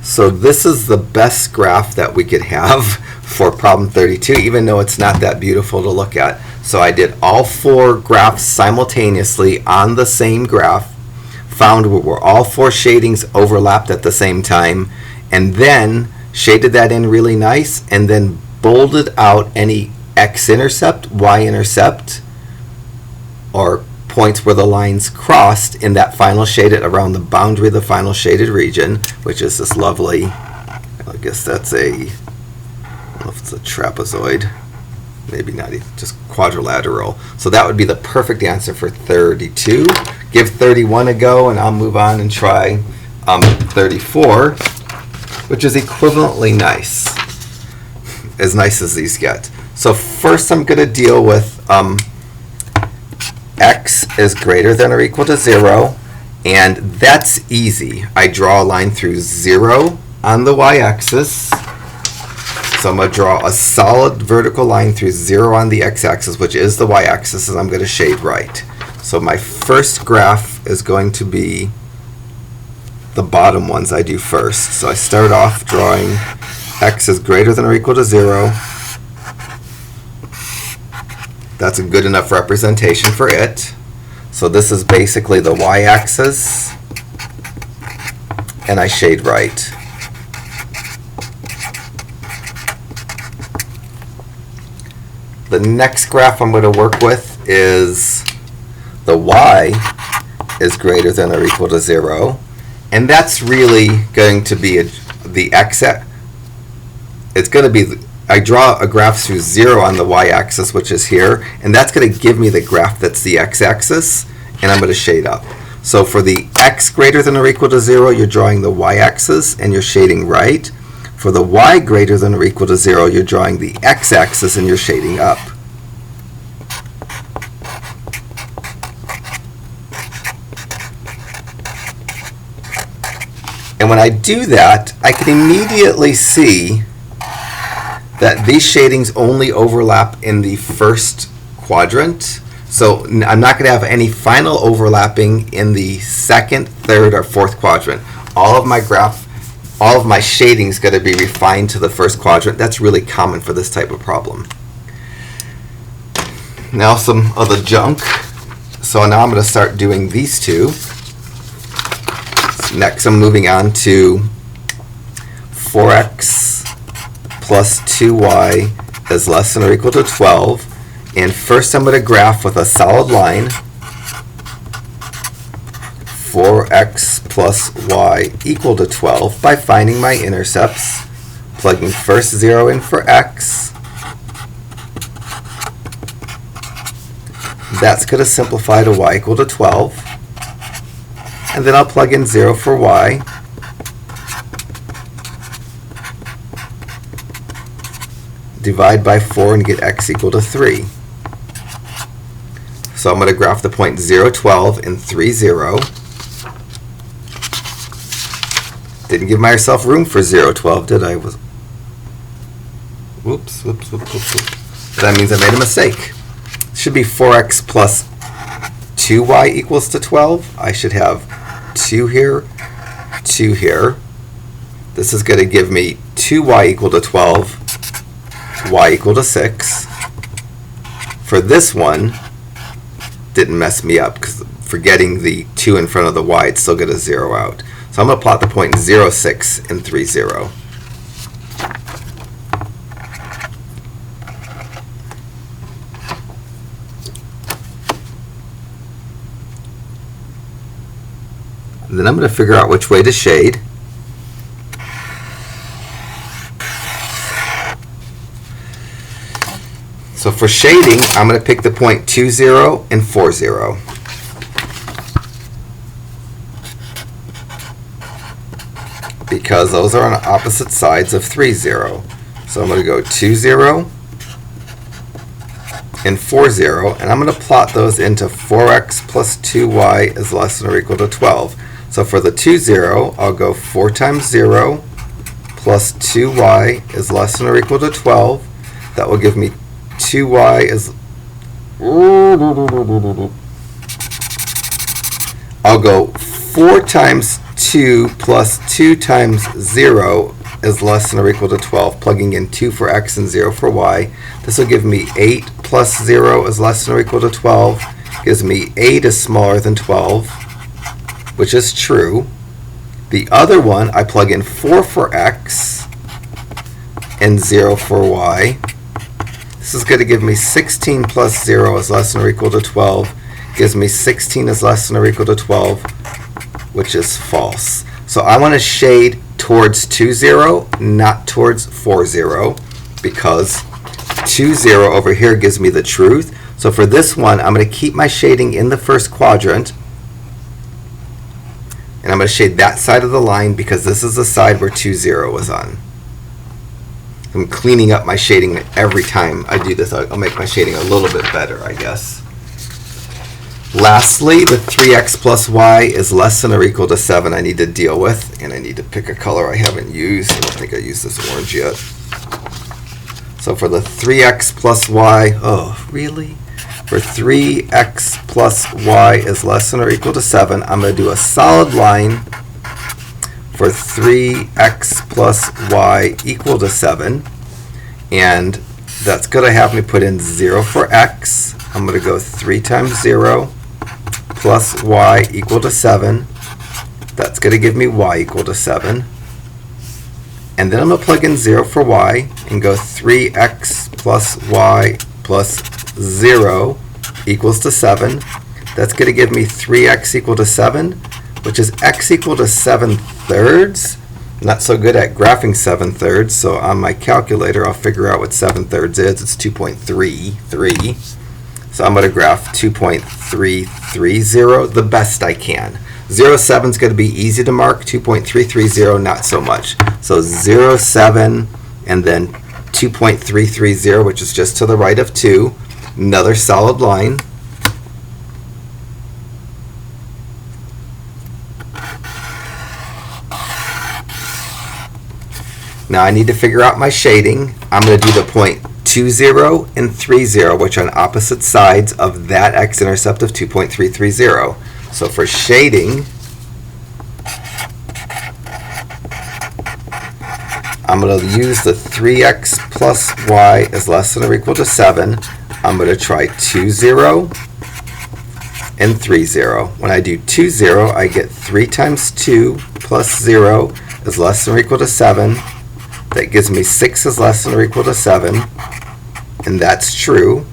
So this is the best graph that we could have for problem 32, even though it's not that beautiful to look at. So I did all 4 graphs simultaneously on the same graph, found where all 4 shadings overlapped at the same time, and then shaded that in really nice, and then bolded out any x-intercept, y-intercept, or points where the lines crossed in that final shaded around the boundary of the final shaded region, which is this lovely, I guess that's I don't know if it's a trapezoid, maybe not even, just quadrilateral. So that would be the perfect answer for 32. Give 31 a go, and I'll move on and try 34, which is equivalently nice, as nice as these get. So first I'm going to deal with x is greater than or equal to 0, and that's easy. I draw a line through 0 on the y-axis. So I'm going to draw a solid vertical line through 0 on the x-axis, which is the y-axis, and I'm going to shade right. So my first graph is going to be the bottom ones I do first. So I start off drawing x is greater than or equal to 0. That's a good enough representation for it. So this is basically the y-axis, and I shade right. The next graph I'm going to work with is the y is greater than or equal to 0, and that's really going to be the x. It's going to be, I draw a graph through 0 on the y-axis, which is here, and that's going to give me the graph that's the x-axis, and I'm going to shade up. So for the x greater than or equal to 0, you're drawing the y-axis, and you're shading right. For the y greater than or equal to 0, you're drawing the x-axis, and you're shading up. And when I do that, I can immediately see that these shadings only overlap in the first quadrant. So I'm not going to have any final overlapping in the second, third, or fourth quadrant. All of my shading is going to be refined to the first quadrant. That's really common for this type of problem. Now some of the junk. So now I'm going to start doing these two. Next I'm moving on to 4x plus 2y is less than or equal to 12. And first I'm going to graph with a solid line 4x plus y equal to 12 by finding my intercepts, plugging first 0 in for x. That's going to simplify to y equal to 12. And then I'll plug in 0 for y. Divide by 4 and get x equal to 3. So I'm going to graph the point 0, 12 and 3, 0. Didn't give myself room for 0, 12, did I? Whoops. That means I made a mistake. It should be 4x plus 2y equals to 12. I should have 2 here, 2 here. This is going to give me 2y equal to 12, y equal to 6. For this one, didn't mess me up because forgetting the 2 in front of the y, it's still going to 0 out. So I'm going to plot the point 0, 6 and 3, 0. Then I'm going to figure out which way to shade. So for shading, I'm going to pick the point 2, 0 and 4, 0. Because those are on opposite sides of 3, 0. So I'm going to go 2, 0 and 4, 0, and I'm going to plot those into 4x plus 2y is less than or equal to 12. So for the 2, 0, I'll go 4 times 0 plus 2y is less than or equal to 12. That will give me 2y is... I'll go 4 times 2 plus 2 times 0 is less than or equal to 12, plugging in 2 for x and 0 for y. This will give me 8 plus 0 is less than or equal to 12 gives me 8 is smaller than 12, which is true. The other one, I plug in 4 for x and 0 for y. This is going to give me 16 plus 0 is less than or equal to 12. Gives me 16 is less than or equal to 12, which is false. So I want to shade towards 2, 0, not towards 4, 0, because 2, 0 over here gives me the truth. So for this one, I'm going to keep my shading in the first quadrant, and I'm going to shade that side of the line because this is the side where 2, 0 was on. I'm cleaning up my shading every time I do this. I'll make my shading a little bit better, I guess. Lastly, the 3x plus y is less than or equal to 7 I need to deal with, and I need to pick a color I haven't used. I don't think I used this orange yet. So for the 3x plus y, oh, really? For 3x plus y is less than or equal to 7, I'm going to do a solid line for 3x plus y equal to 7, and that's going to have me put in 0 for x. I'm going to go 3 times 0 plus y equal to 7. That's going to give me y equal to 7. And then I'm going to plug in 0 for y and go 3x plus y plus 0 equals to 7. That's going to give me 3x equal to 7, which is x equal to 7/3. Not so good at graphing 7/3, so on my calculator I'll figure out what 7/3 is. It's 2.33. So I'm going to graph 2.330 the best I can. 0, 7 is going to be easy to mark. 2.330 not so much. So 0, 7, and then 2.330, which is just to the right of 2. Another solid line. Now I need to figure out my shading. I'm going to do the point 2, 0 and 3, 0, which are on opposite sides of that x-intercept of 2.330. So for shading, I'm going to use the 3x plus y is less than or equal to 7. I'm going to try 2, 0 and 3, 0. When I do 2, 0, I get 3 times 2 plus 0 is less than or equal to 7. That gives me 6 is less than or equal to 7, and that's true.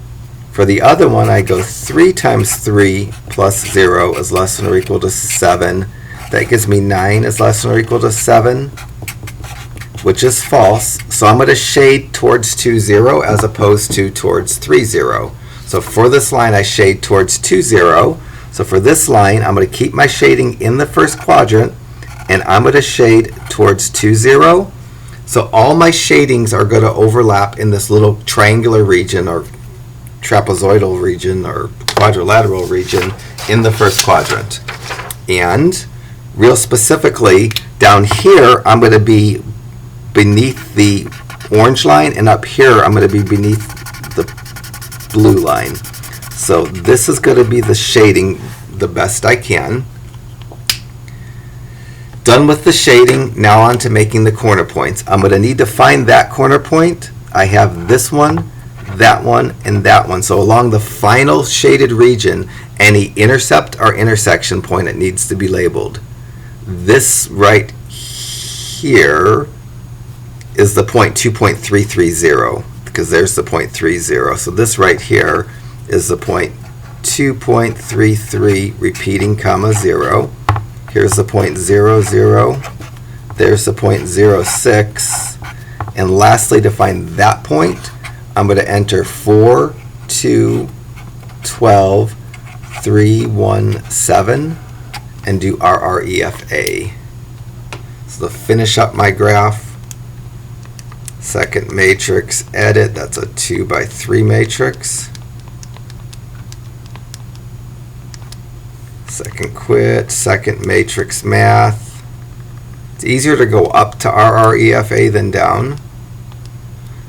For the other one, I go 3 times 3 plus 0 is less than or equal to 7. That gives me 9 is less than or equal to 7, which is false. So I'm going to shade towards 2, 0 as opposed to towards 3, 0. So for this line, I shade towards 2, 0. So for this line, I'm going to keep my shading in the first quadrant, and I'm going to shade towards 2, 0. So all my shadings are going to overlap in this little triangular region or trapezoidal region or quadrilateral region in the first quadrant. And real specifically, down here, I'm going to be beneath the orange line, and up here, I'm going to be beneath the blue line. So this is going to be the shading the best I can. Done with the shading, now on to making the corner points. I'm going to need to find that corner point. I have this one, and that one. So along the final shaded region, any intercept or intersection point, it needs to be labeled. This right here is the point 2.330, because there's the point 30. So this right here is the point 2.33 repeating comma 0. Here's the point 0, 0. There's the point 0, 6. And lastly, to find that point, I'm going to enter 4, 2, 12, 3, 1, 7, and do RREFA. So to finish up my graph, second matrix, edit, that's a 2 by 3 matrix. Second quit, second matrix math. It's easier to go up to RREFA than down.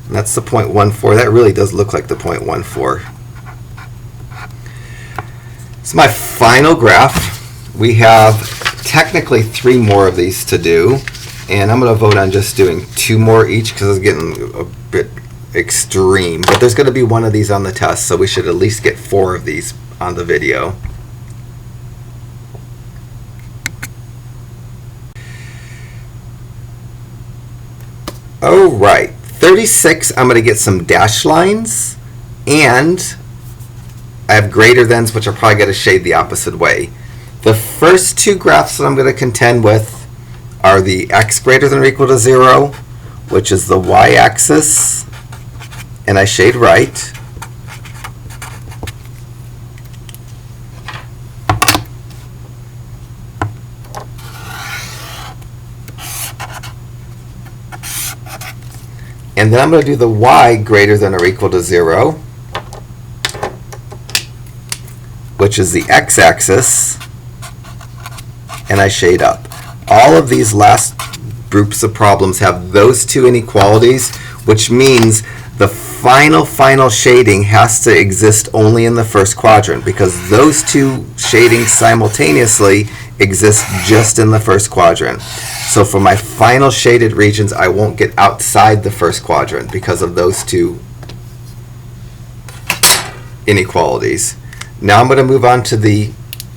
And that's the 0.14. That really does look like the 0.14. It's my final graph. We have technically 3 more of these to do, and I'm going to vote on just doing 2 more each because it's getting a bit extreme, but there's going to be one of these on the test, so we should at least get 4 of these on the video. All right, 36, I'm going to get some dash lines, and I have greater thans, which are probably going to shade the opposite way. The first 2 graphs that I'm going to contend with are the x greater than or equal to 0, which is the y-axis, and I shade right. And then I'm going to do the y greater than or equal to 0, which is the x-axis, and I shade up. All of these last groups of problems have those 2 inequalities, which means the final shading has to exist only in the first quadrant, because those 2 shadings simultaneously exist just in the first quadrant. So for my final shaded regions, I won't get outside the first quadrant because of those 2 inequalities. Now I'm going to move on to the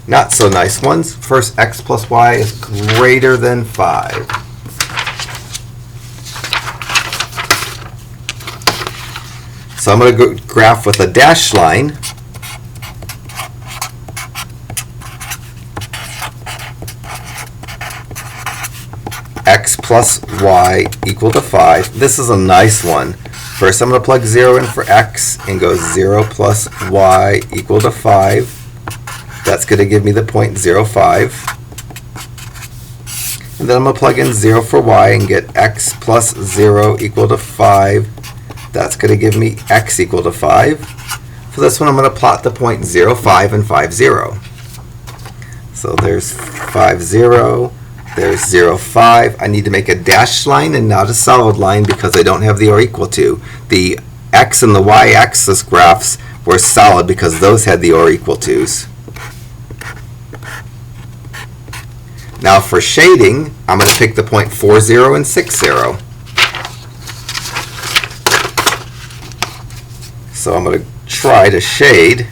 not so nice ones. First, x plus y is greater than 5. So I'm going to go graph with a dashed line. X plus y equal to 5. This is a nice one. First I'm going to plug 0 in for x and go 0 plus y equal to 5. That's going to give me the point 0.05. And then I'm going to plug in 0 for y and get x plus 0 equal to 5. That's going to give me x equal to 5. For this one I'm going to plot the point 0, 5 and 5, 0. So there's 5, 0. There's 0, 5. I need to make a dashed line and not a solid line because I don't have the or equal to. The x and the y-axis graphs were solid because those had the or equal to's. Now for shading, I'm going to pick the point 4, 0 and 6, 0. So I'm going to try to shade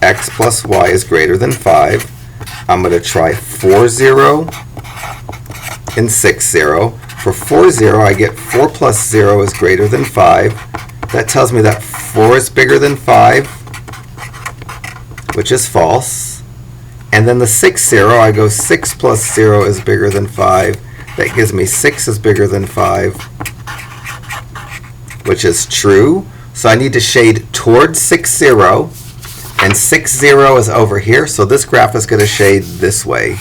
x plus y is greater than 5. I'm going to try 4, 0 and 6, 0. For 4, 0, I get 4 plus 0 is greater than 5. That tells me that 4 is bigger than 5, which is false. And then the 6, 0, I go 6 plus 0 is bigger than 5. That gives me 6 is bigger than 5, which is true. So I need to shade towards 6, 0. And 6, 0 is over here, so this graph is going to shade this way.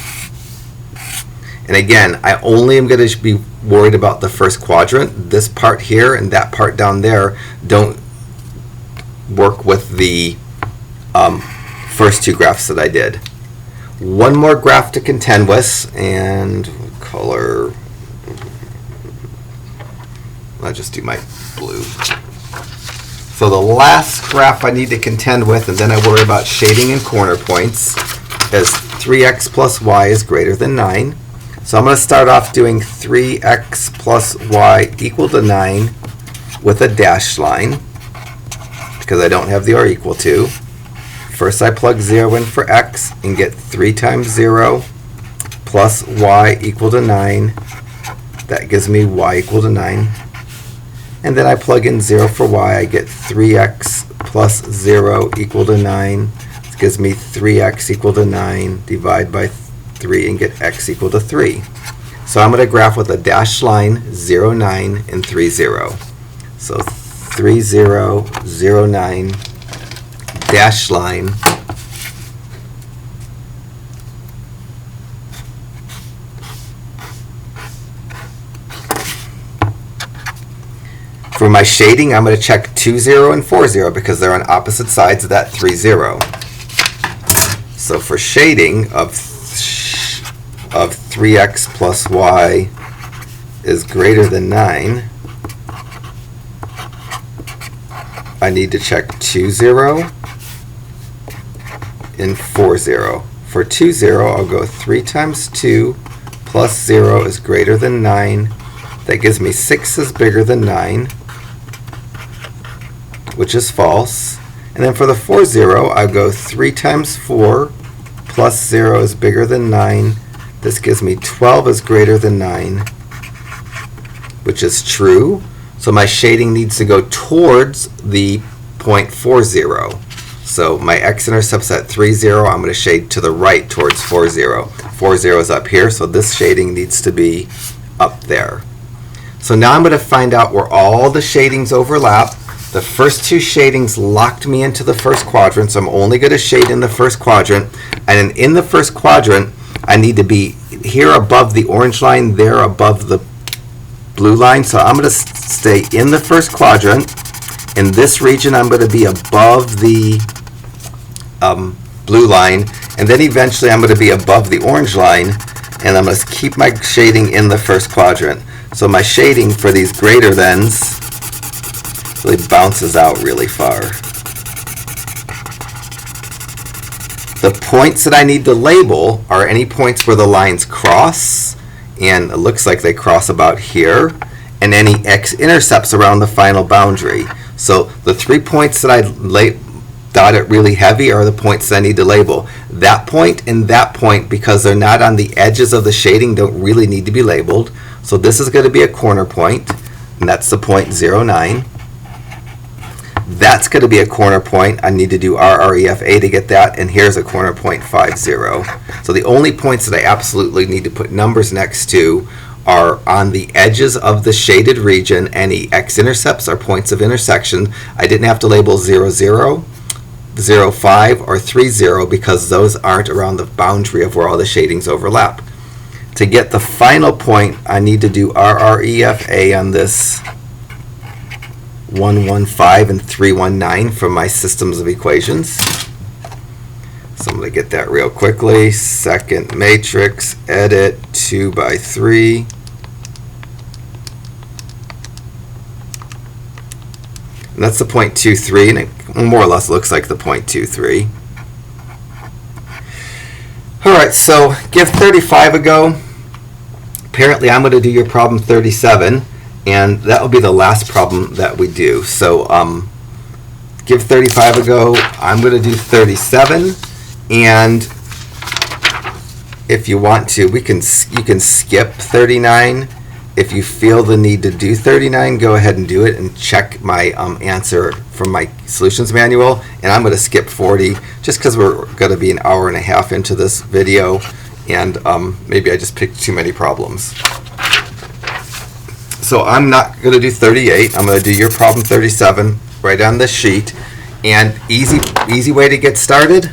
And again, I only am going to be worried about the first quadrant. This part here and that part down there don't work with the first 2 graphs that I did. One more graph to contend with, and color, I'll just do my blue. So the last graph I need to contend with, and then I worry about shading and corner points, is 3x plus y is greater than 9. So I'm going to start off doing 3x plus y equal to 9 with a dashed line, because I don't have the or equal to. First I plug 0 in for x and get 3 times 0 plus y equal to 9. That gives me y equal to 9. And then I plug in 0 for y, I get 3x plus 0 equal to 9. This gives me 3x equal to 9. Divide by 3 and get x equal to 3. So I'm going to graph with a dashed line, 0, 9, and 3, 0. So 3, 0, 0, 9, dashed line. For my shading, I'm going to check 2, 0 and 4, 0 because they're on opposite sides of that 3, 0. So for shading of 3x plus y is greater than 9, I need to check 2, 0 and 4, 0. For 2, 0, I'll go 3 times 2 plus 0 is greater than 9. That gives me 6 is bigger than 9, which is false. And then for the 4, 0, I go 3 times 4 plus 0 is bigger than 9. This gives me 12 is greater than 9, which is true. So my shading needs to go towards the point 4, 0. So my x-intercept's at 3, 0. I'm going to shade to the right towards 4, 0. 4, 0 is up here, so this shading needs to be up there. So now I'm going to find out where all the shadings overlap. The first two shadings locked me into the first quadrant, so I'm only going to shade in the first quadrant. And in the first quadrant, I need to be here above the orange line, there above the blue line. So I'm going to stay in the first quadrant. In this region, I'm going to be above the blue line, and then eventually I'm going to be above the orange line, and I'm going to keep my shading in the first quadrant. So my shading for these greater thans really bounces out really far. The points that I need to label are any points where the lines cross, and it looks like they cross about here, and any x-intercepts around the final boundary. So the 3 points that I dotted really heavy are the points that I need to label. That point and that point, because they're not on the edges of the shading, don't really need to be labeled. So this is going to be a corner point, and that's the point 0, 9. That's going to be a corner point. I need to do RREFA to get that, and here's a corner point 5, 0. So the only points that I absolutely need to put numbers next to are on the edges of the shaded region. Any x-intercepts are points of intersection. I didn't have to label 0, 0, 0, 5, or 3, 0 because those aren't around the boundary of where all the shadings overlap. To get the final point, I need to do RREFA on this 115 and 319 from my systems of equations. So I'm going to get that real quickly. Second matrix, edit 2 by 3. And that's the 0.23, and it more or less looks like the 0.23. All right, so give 35 a go. Apparently, I'm going to do your problem 37, and that will be the last problem that we do. So give 35 a go. I'm going to do 37, and if you want to, you can skip 39. If you feel the need to do 39, go ahead and do it and check my answer from my solutions manual. And I'm going to skip 40 just because we're going to be an hour and a half into this video, and maybe I just picked too many problems. So I'm not going to do 38. I'm going to do your problem 37 right on this sheet. And easy way to get started.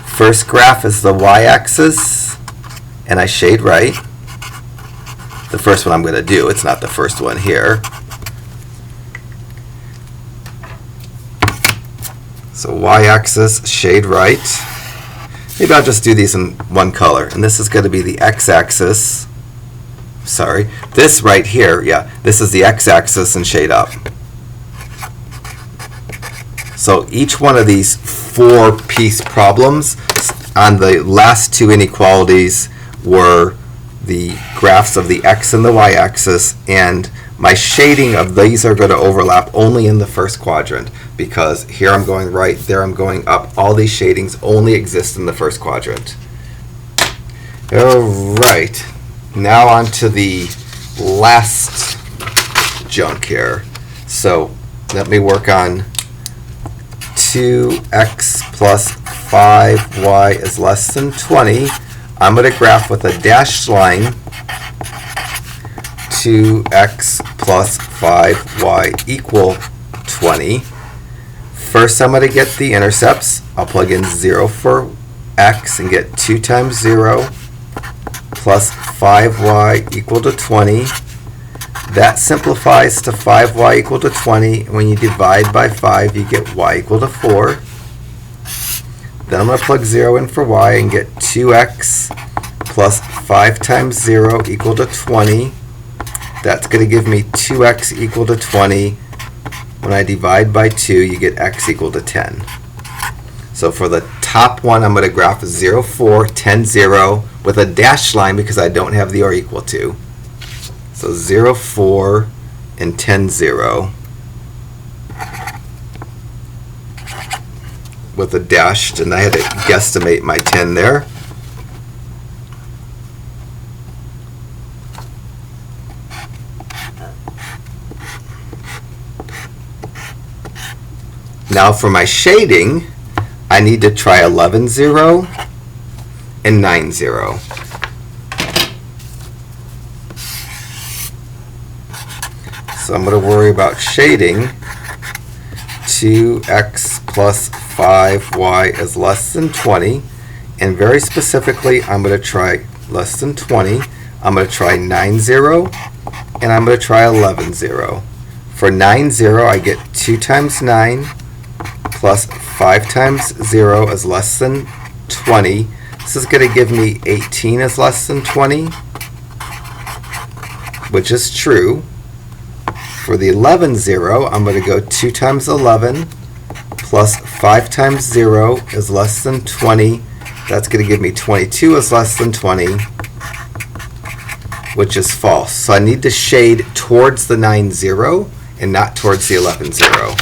First graph is the y-axis, and I shade right. The first one I'm going to do. It's not the first one here. So y-axis, shade right. Maybe I'll just do these in one color. And this is going to be the x-axis. Sorry. This right here, yeah, this is the x-axis and shade up. So each one of these 4-piece problems on the last two inequalities were the graphs of the x and the y-axis, and my shading of these are going to overlap only in the first quadrant, because here I'm going right, there I'm going up. All these shadings only exist in the first quadrant. All right, now on to the last junk here. So let me work on 2x plus 5y is less than 20. I'm going to graph with a dashed line 2x plus 5y equal 20. First, I'm going to get the intercepts. I'll plug in 0 for x and get 2 times 0 plus 5y equal to 20. That simplifies to 5y equal to 20. When you divide by 5, you get y equal to 4. Then I'm going to plug 0 in for y and get 2x plus 5 times 0 equal to 20. That's going to give me 2x equal to 20. When I divide by 2, you get x equal to 10. So for the top one, I'm going to graph 0, 4, 10, 0, with a dashed line because I don't have the or equal to. So 0, 4, and 10, 0. With a dashed, and I had to guesstimate my 10 there. Now for my shading, I need to try 11, 0 and 9, 0. So I'm going to worry about shading 2x plus 5y is less than 20. And very specifically, I'm going to try less than 20. I'm going to try 9, 0, and I'm going to try 11, 0. For 9, 0, I get 2 times 9 plus 5 times 0 is less than 20. This is going to give me 18 is less than 20, which is true. For the 11, 0, I'm going to go 2 times 11 plus 5 times 0 is less than 20. That's going to give me 22 is less than 20, which is false. So I need to shade towards the 9, 0 and not towards the 11, 0.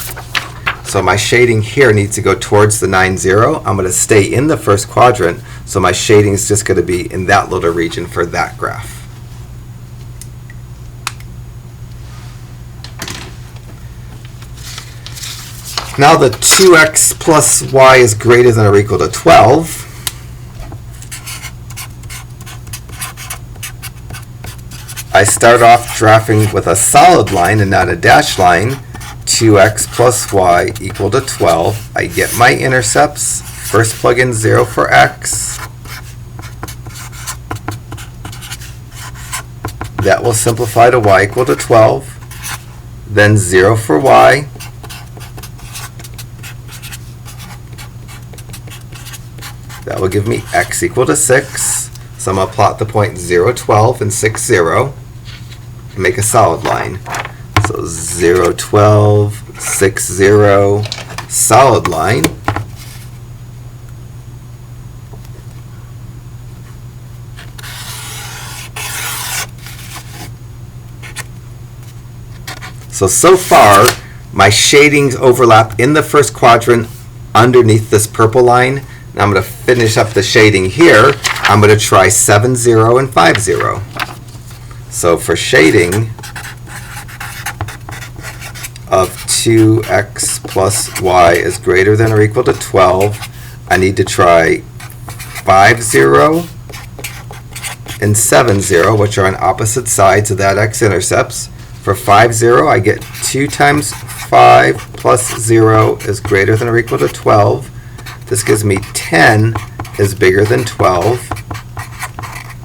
So my shading here needs to go towards the 9, 0. I'm going to stay in the first quadrant, so my shading is just going to be in that little region for that graph. Now the 2x plus y is greater than or equal to 12. I start off drafting with a solid line and not a dashed line. 2x plus y equal to 12. I get my intercepts. First plug in 0 for x. That will simplify to y equal to 12. Then 0 for y. That will give me x equal to 6. So I'm going to plot the point 0, 12 and 6, 0. And make a solid line. So 0, 12, 6, 0, solid line. So far, my shadings overlap in the first quadrant underneath this purple line. Now I'm going to finish up the shading here. I'm going to try 7, 0 and 5, 0. So for shading of 2x plus y is greater than or equal to 12, I need to try 5, 0 and 7, 0, which are on opposite sides of that x-intercepts. For 5, 0, I get 2 times 5 plus 0 is greater than or equal to 12. This gives me 10 is bigger than 12,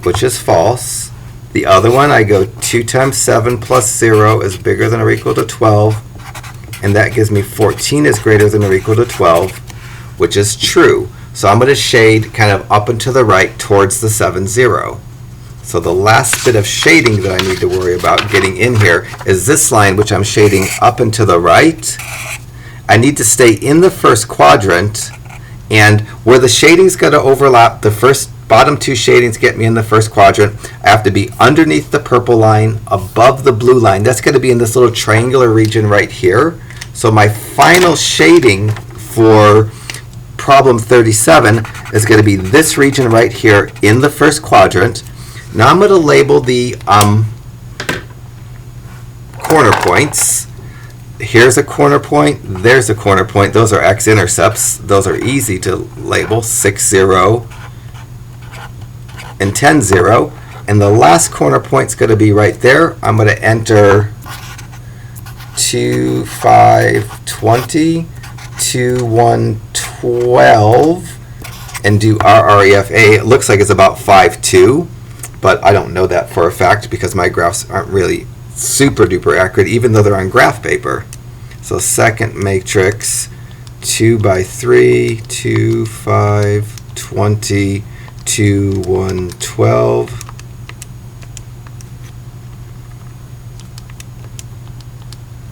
which is false. The other one, I go 2 times 7 plus 0 is bigger than or equal to 12, and that gives me 14 is greater than or equal to 12, which is true. So I'm going to shade kind of up and to the right towards the 7, 0. So the last bit of shading that I need to worry about getting in here is this line, which I'm shading up and to the right. I need to stay in the first quadrant, and where the shading's going to overlap, the first bottom 2 shadings get me in the first quadrant. I have to be underneath the purple line, above the blue line. That's going to be in this little triangular region right here. So my final shading for problem 37 is going to be this region right here in the first quadrant. Now I'm going to label the corner points. Here's a corner point, there's a corner point. Those are x-intercepts. Those are easy to label, 6, 0 and 10, 0. And the last corner point's going to be right there. I'm going to enter 2, 5, 20, 2, 1, 12, and do RREFA. It looks like it's about 5, 2. But I don't know that for a fact because my graphs aren't really super duper accurate, even though they're on graph paper. So second matrix, 2 by 3, 2, 5, 20, 2, 1, 12.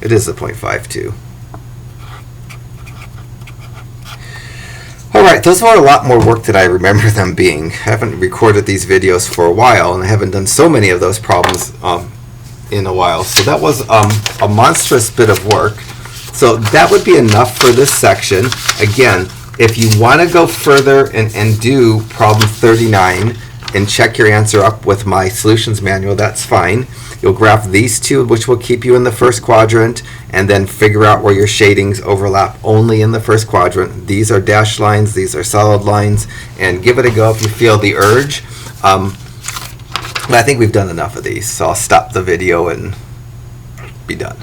It is the 0.52. All right, those were a lot more work than I remember them being. I haven't recorded these videos for a while, and I haven't done so many of those problems in a while. So that was a monstrous bit of work. So that would be enough for this section. Again, if you want to go further and do problem 39 and check your answer up with my solutions manual, that's fine. You'll graph these two, which will keep you in the first quadrant, and then figure out where your shadings overlap only in the first quadrant. These are dashed lines, these are solid lines, and give it a go if you feel the urge. But I think we've done enough of these, so I'll stop the video and be done.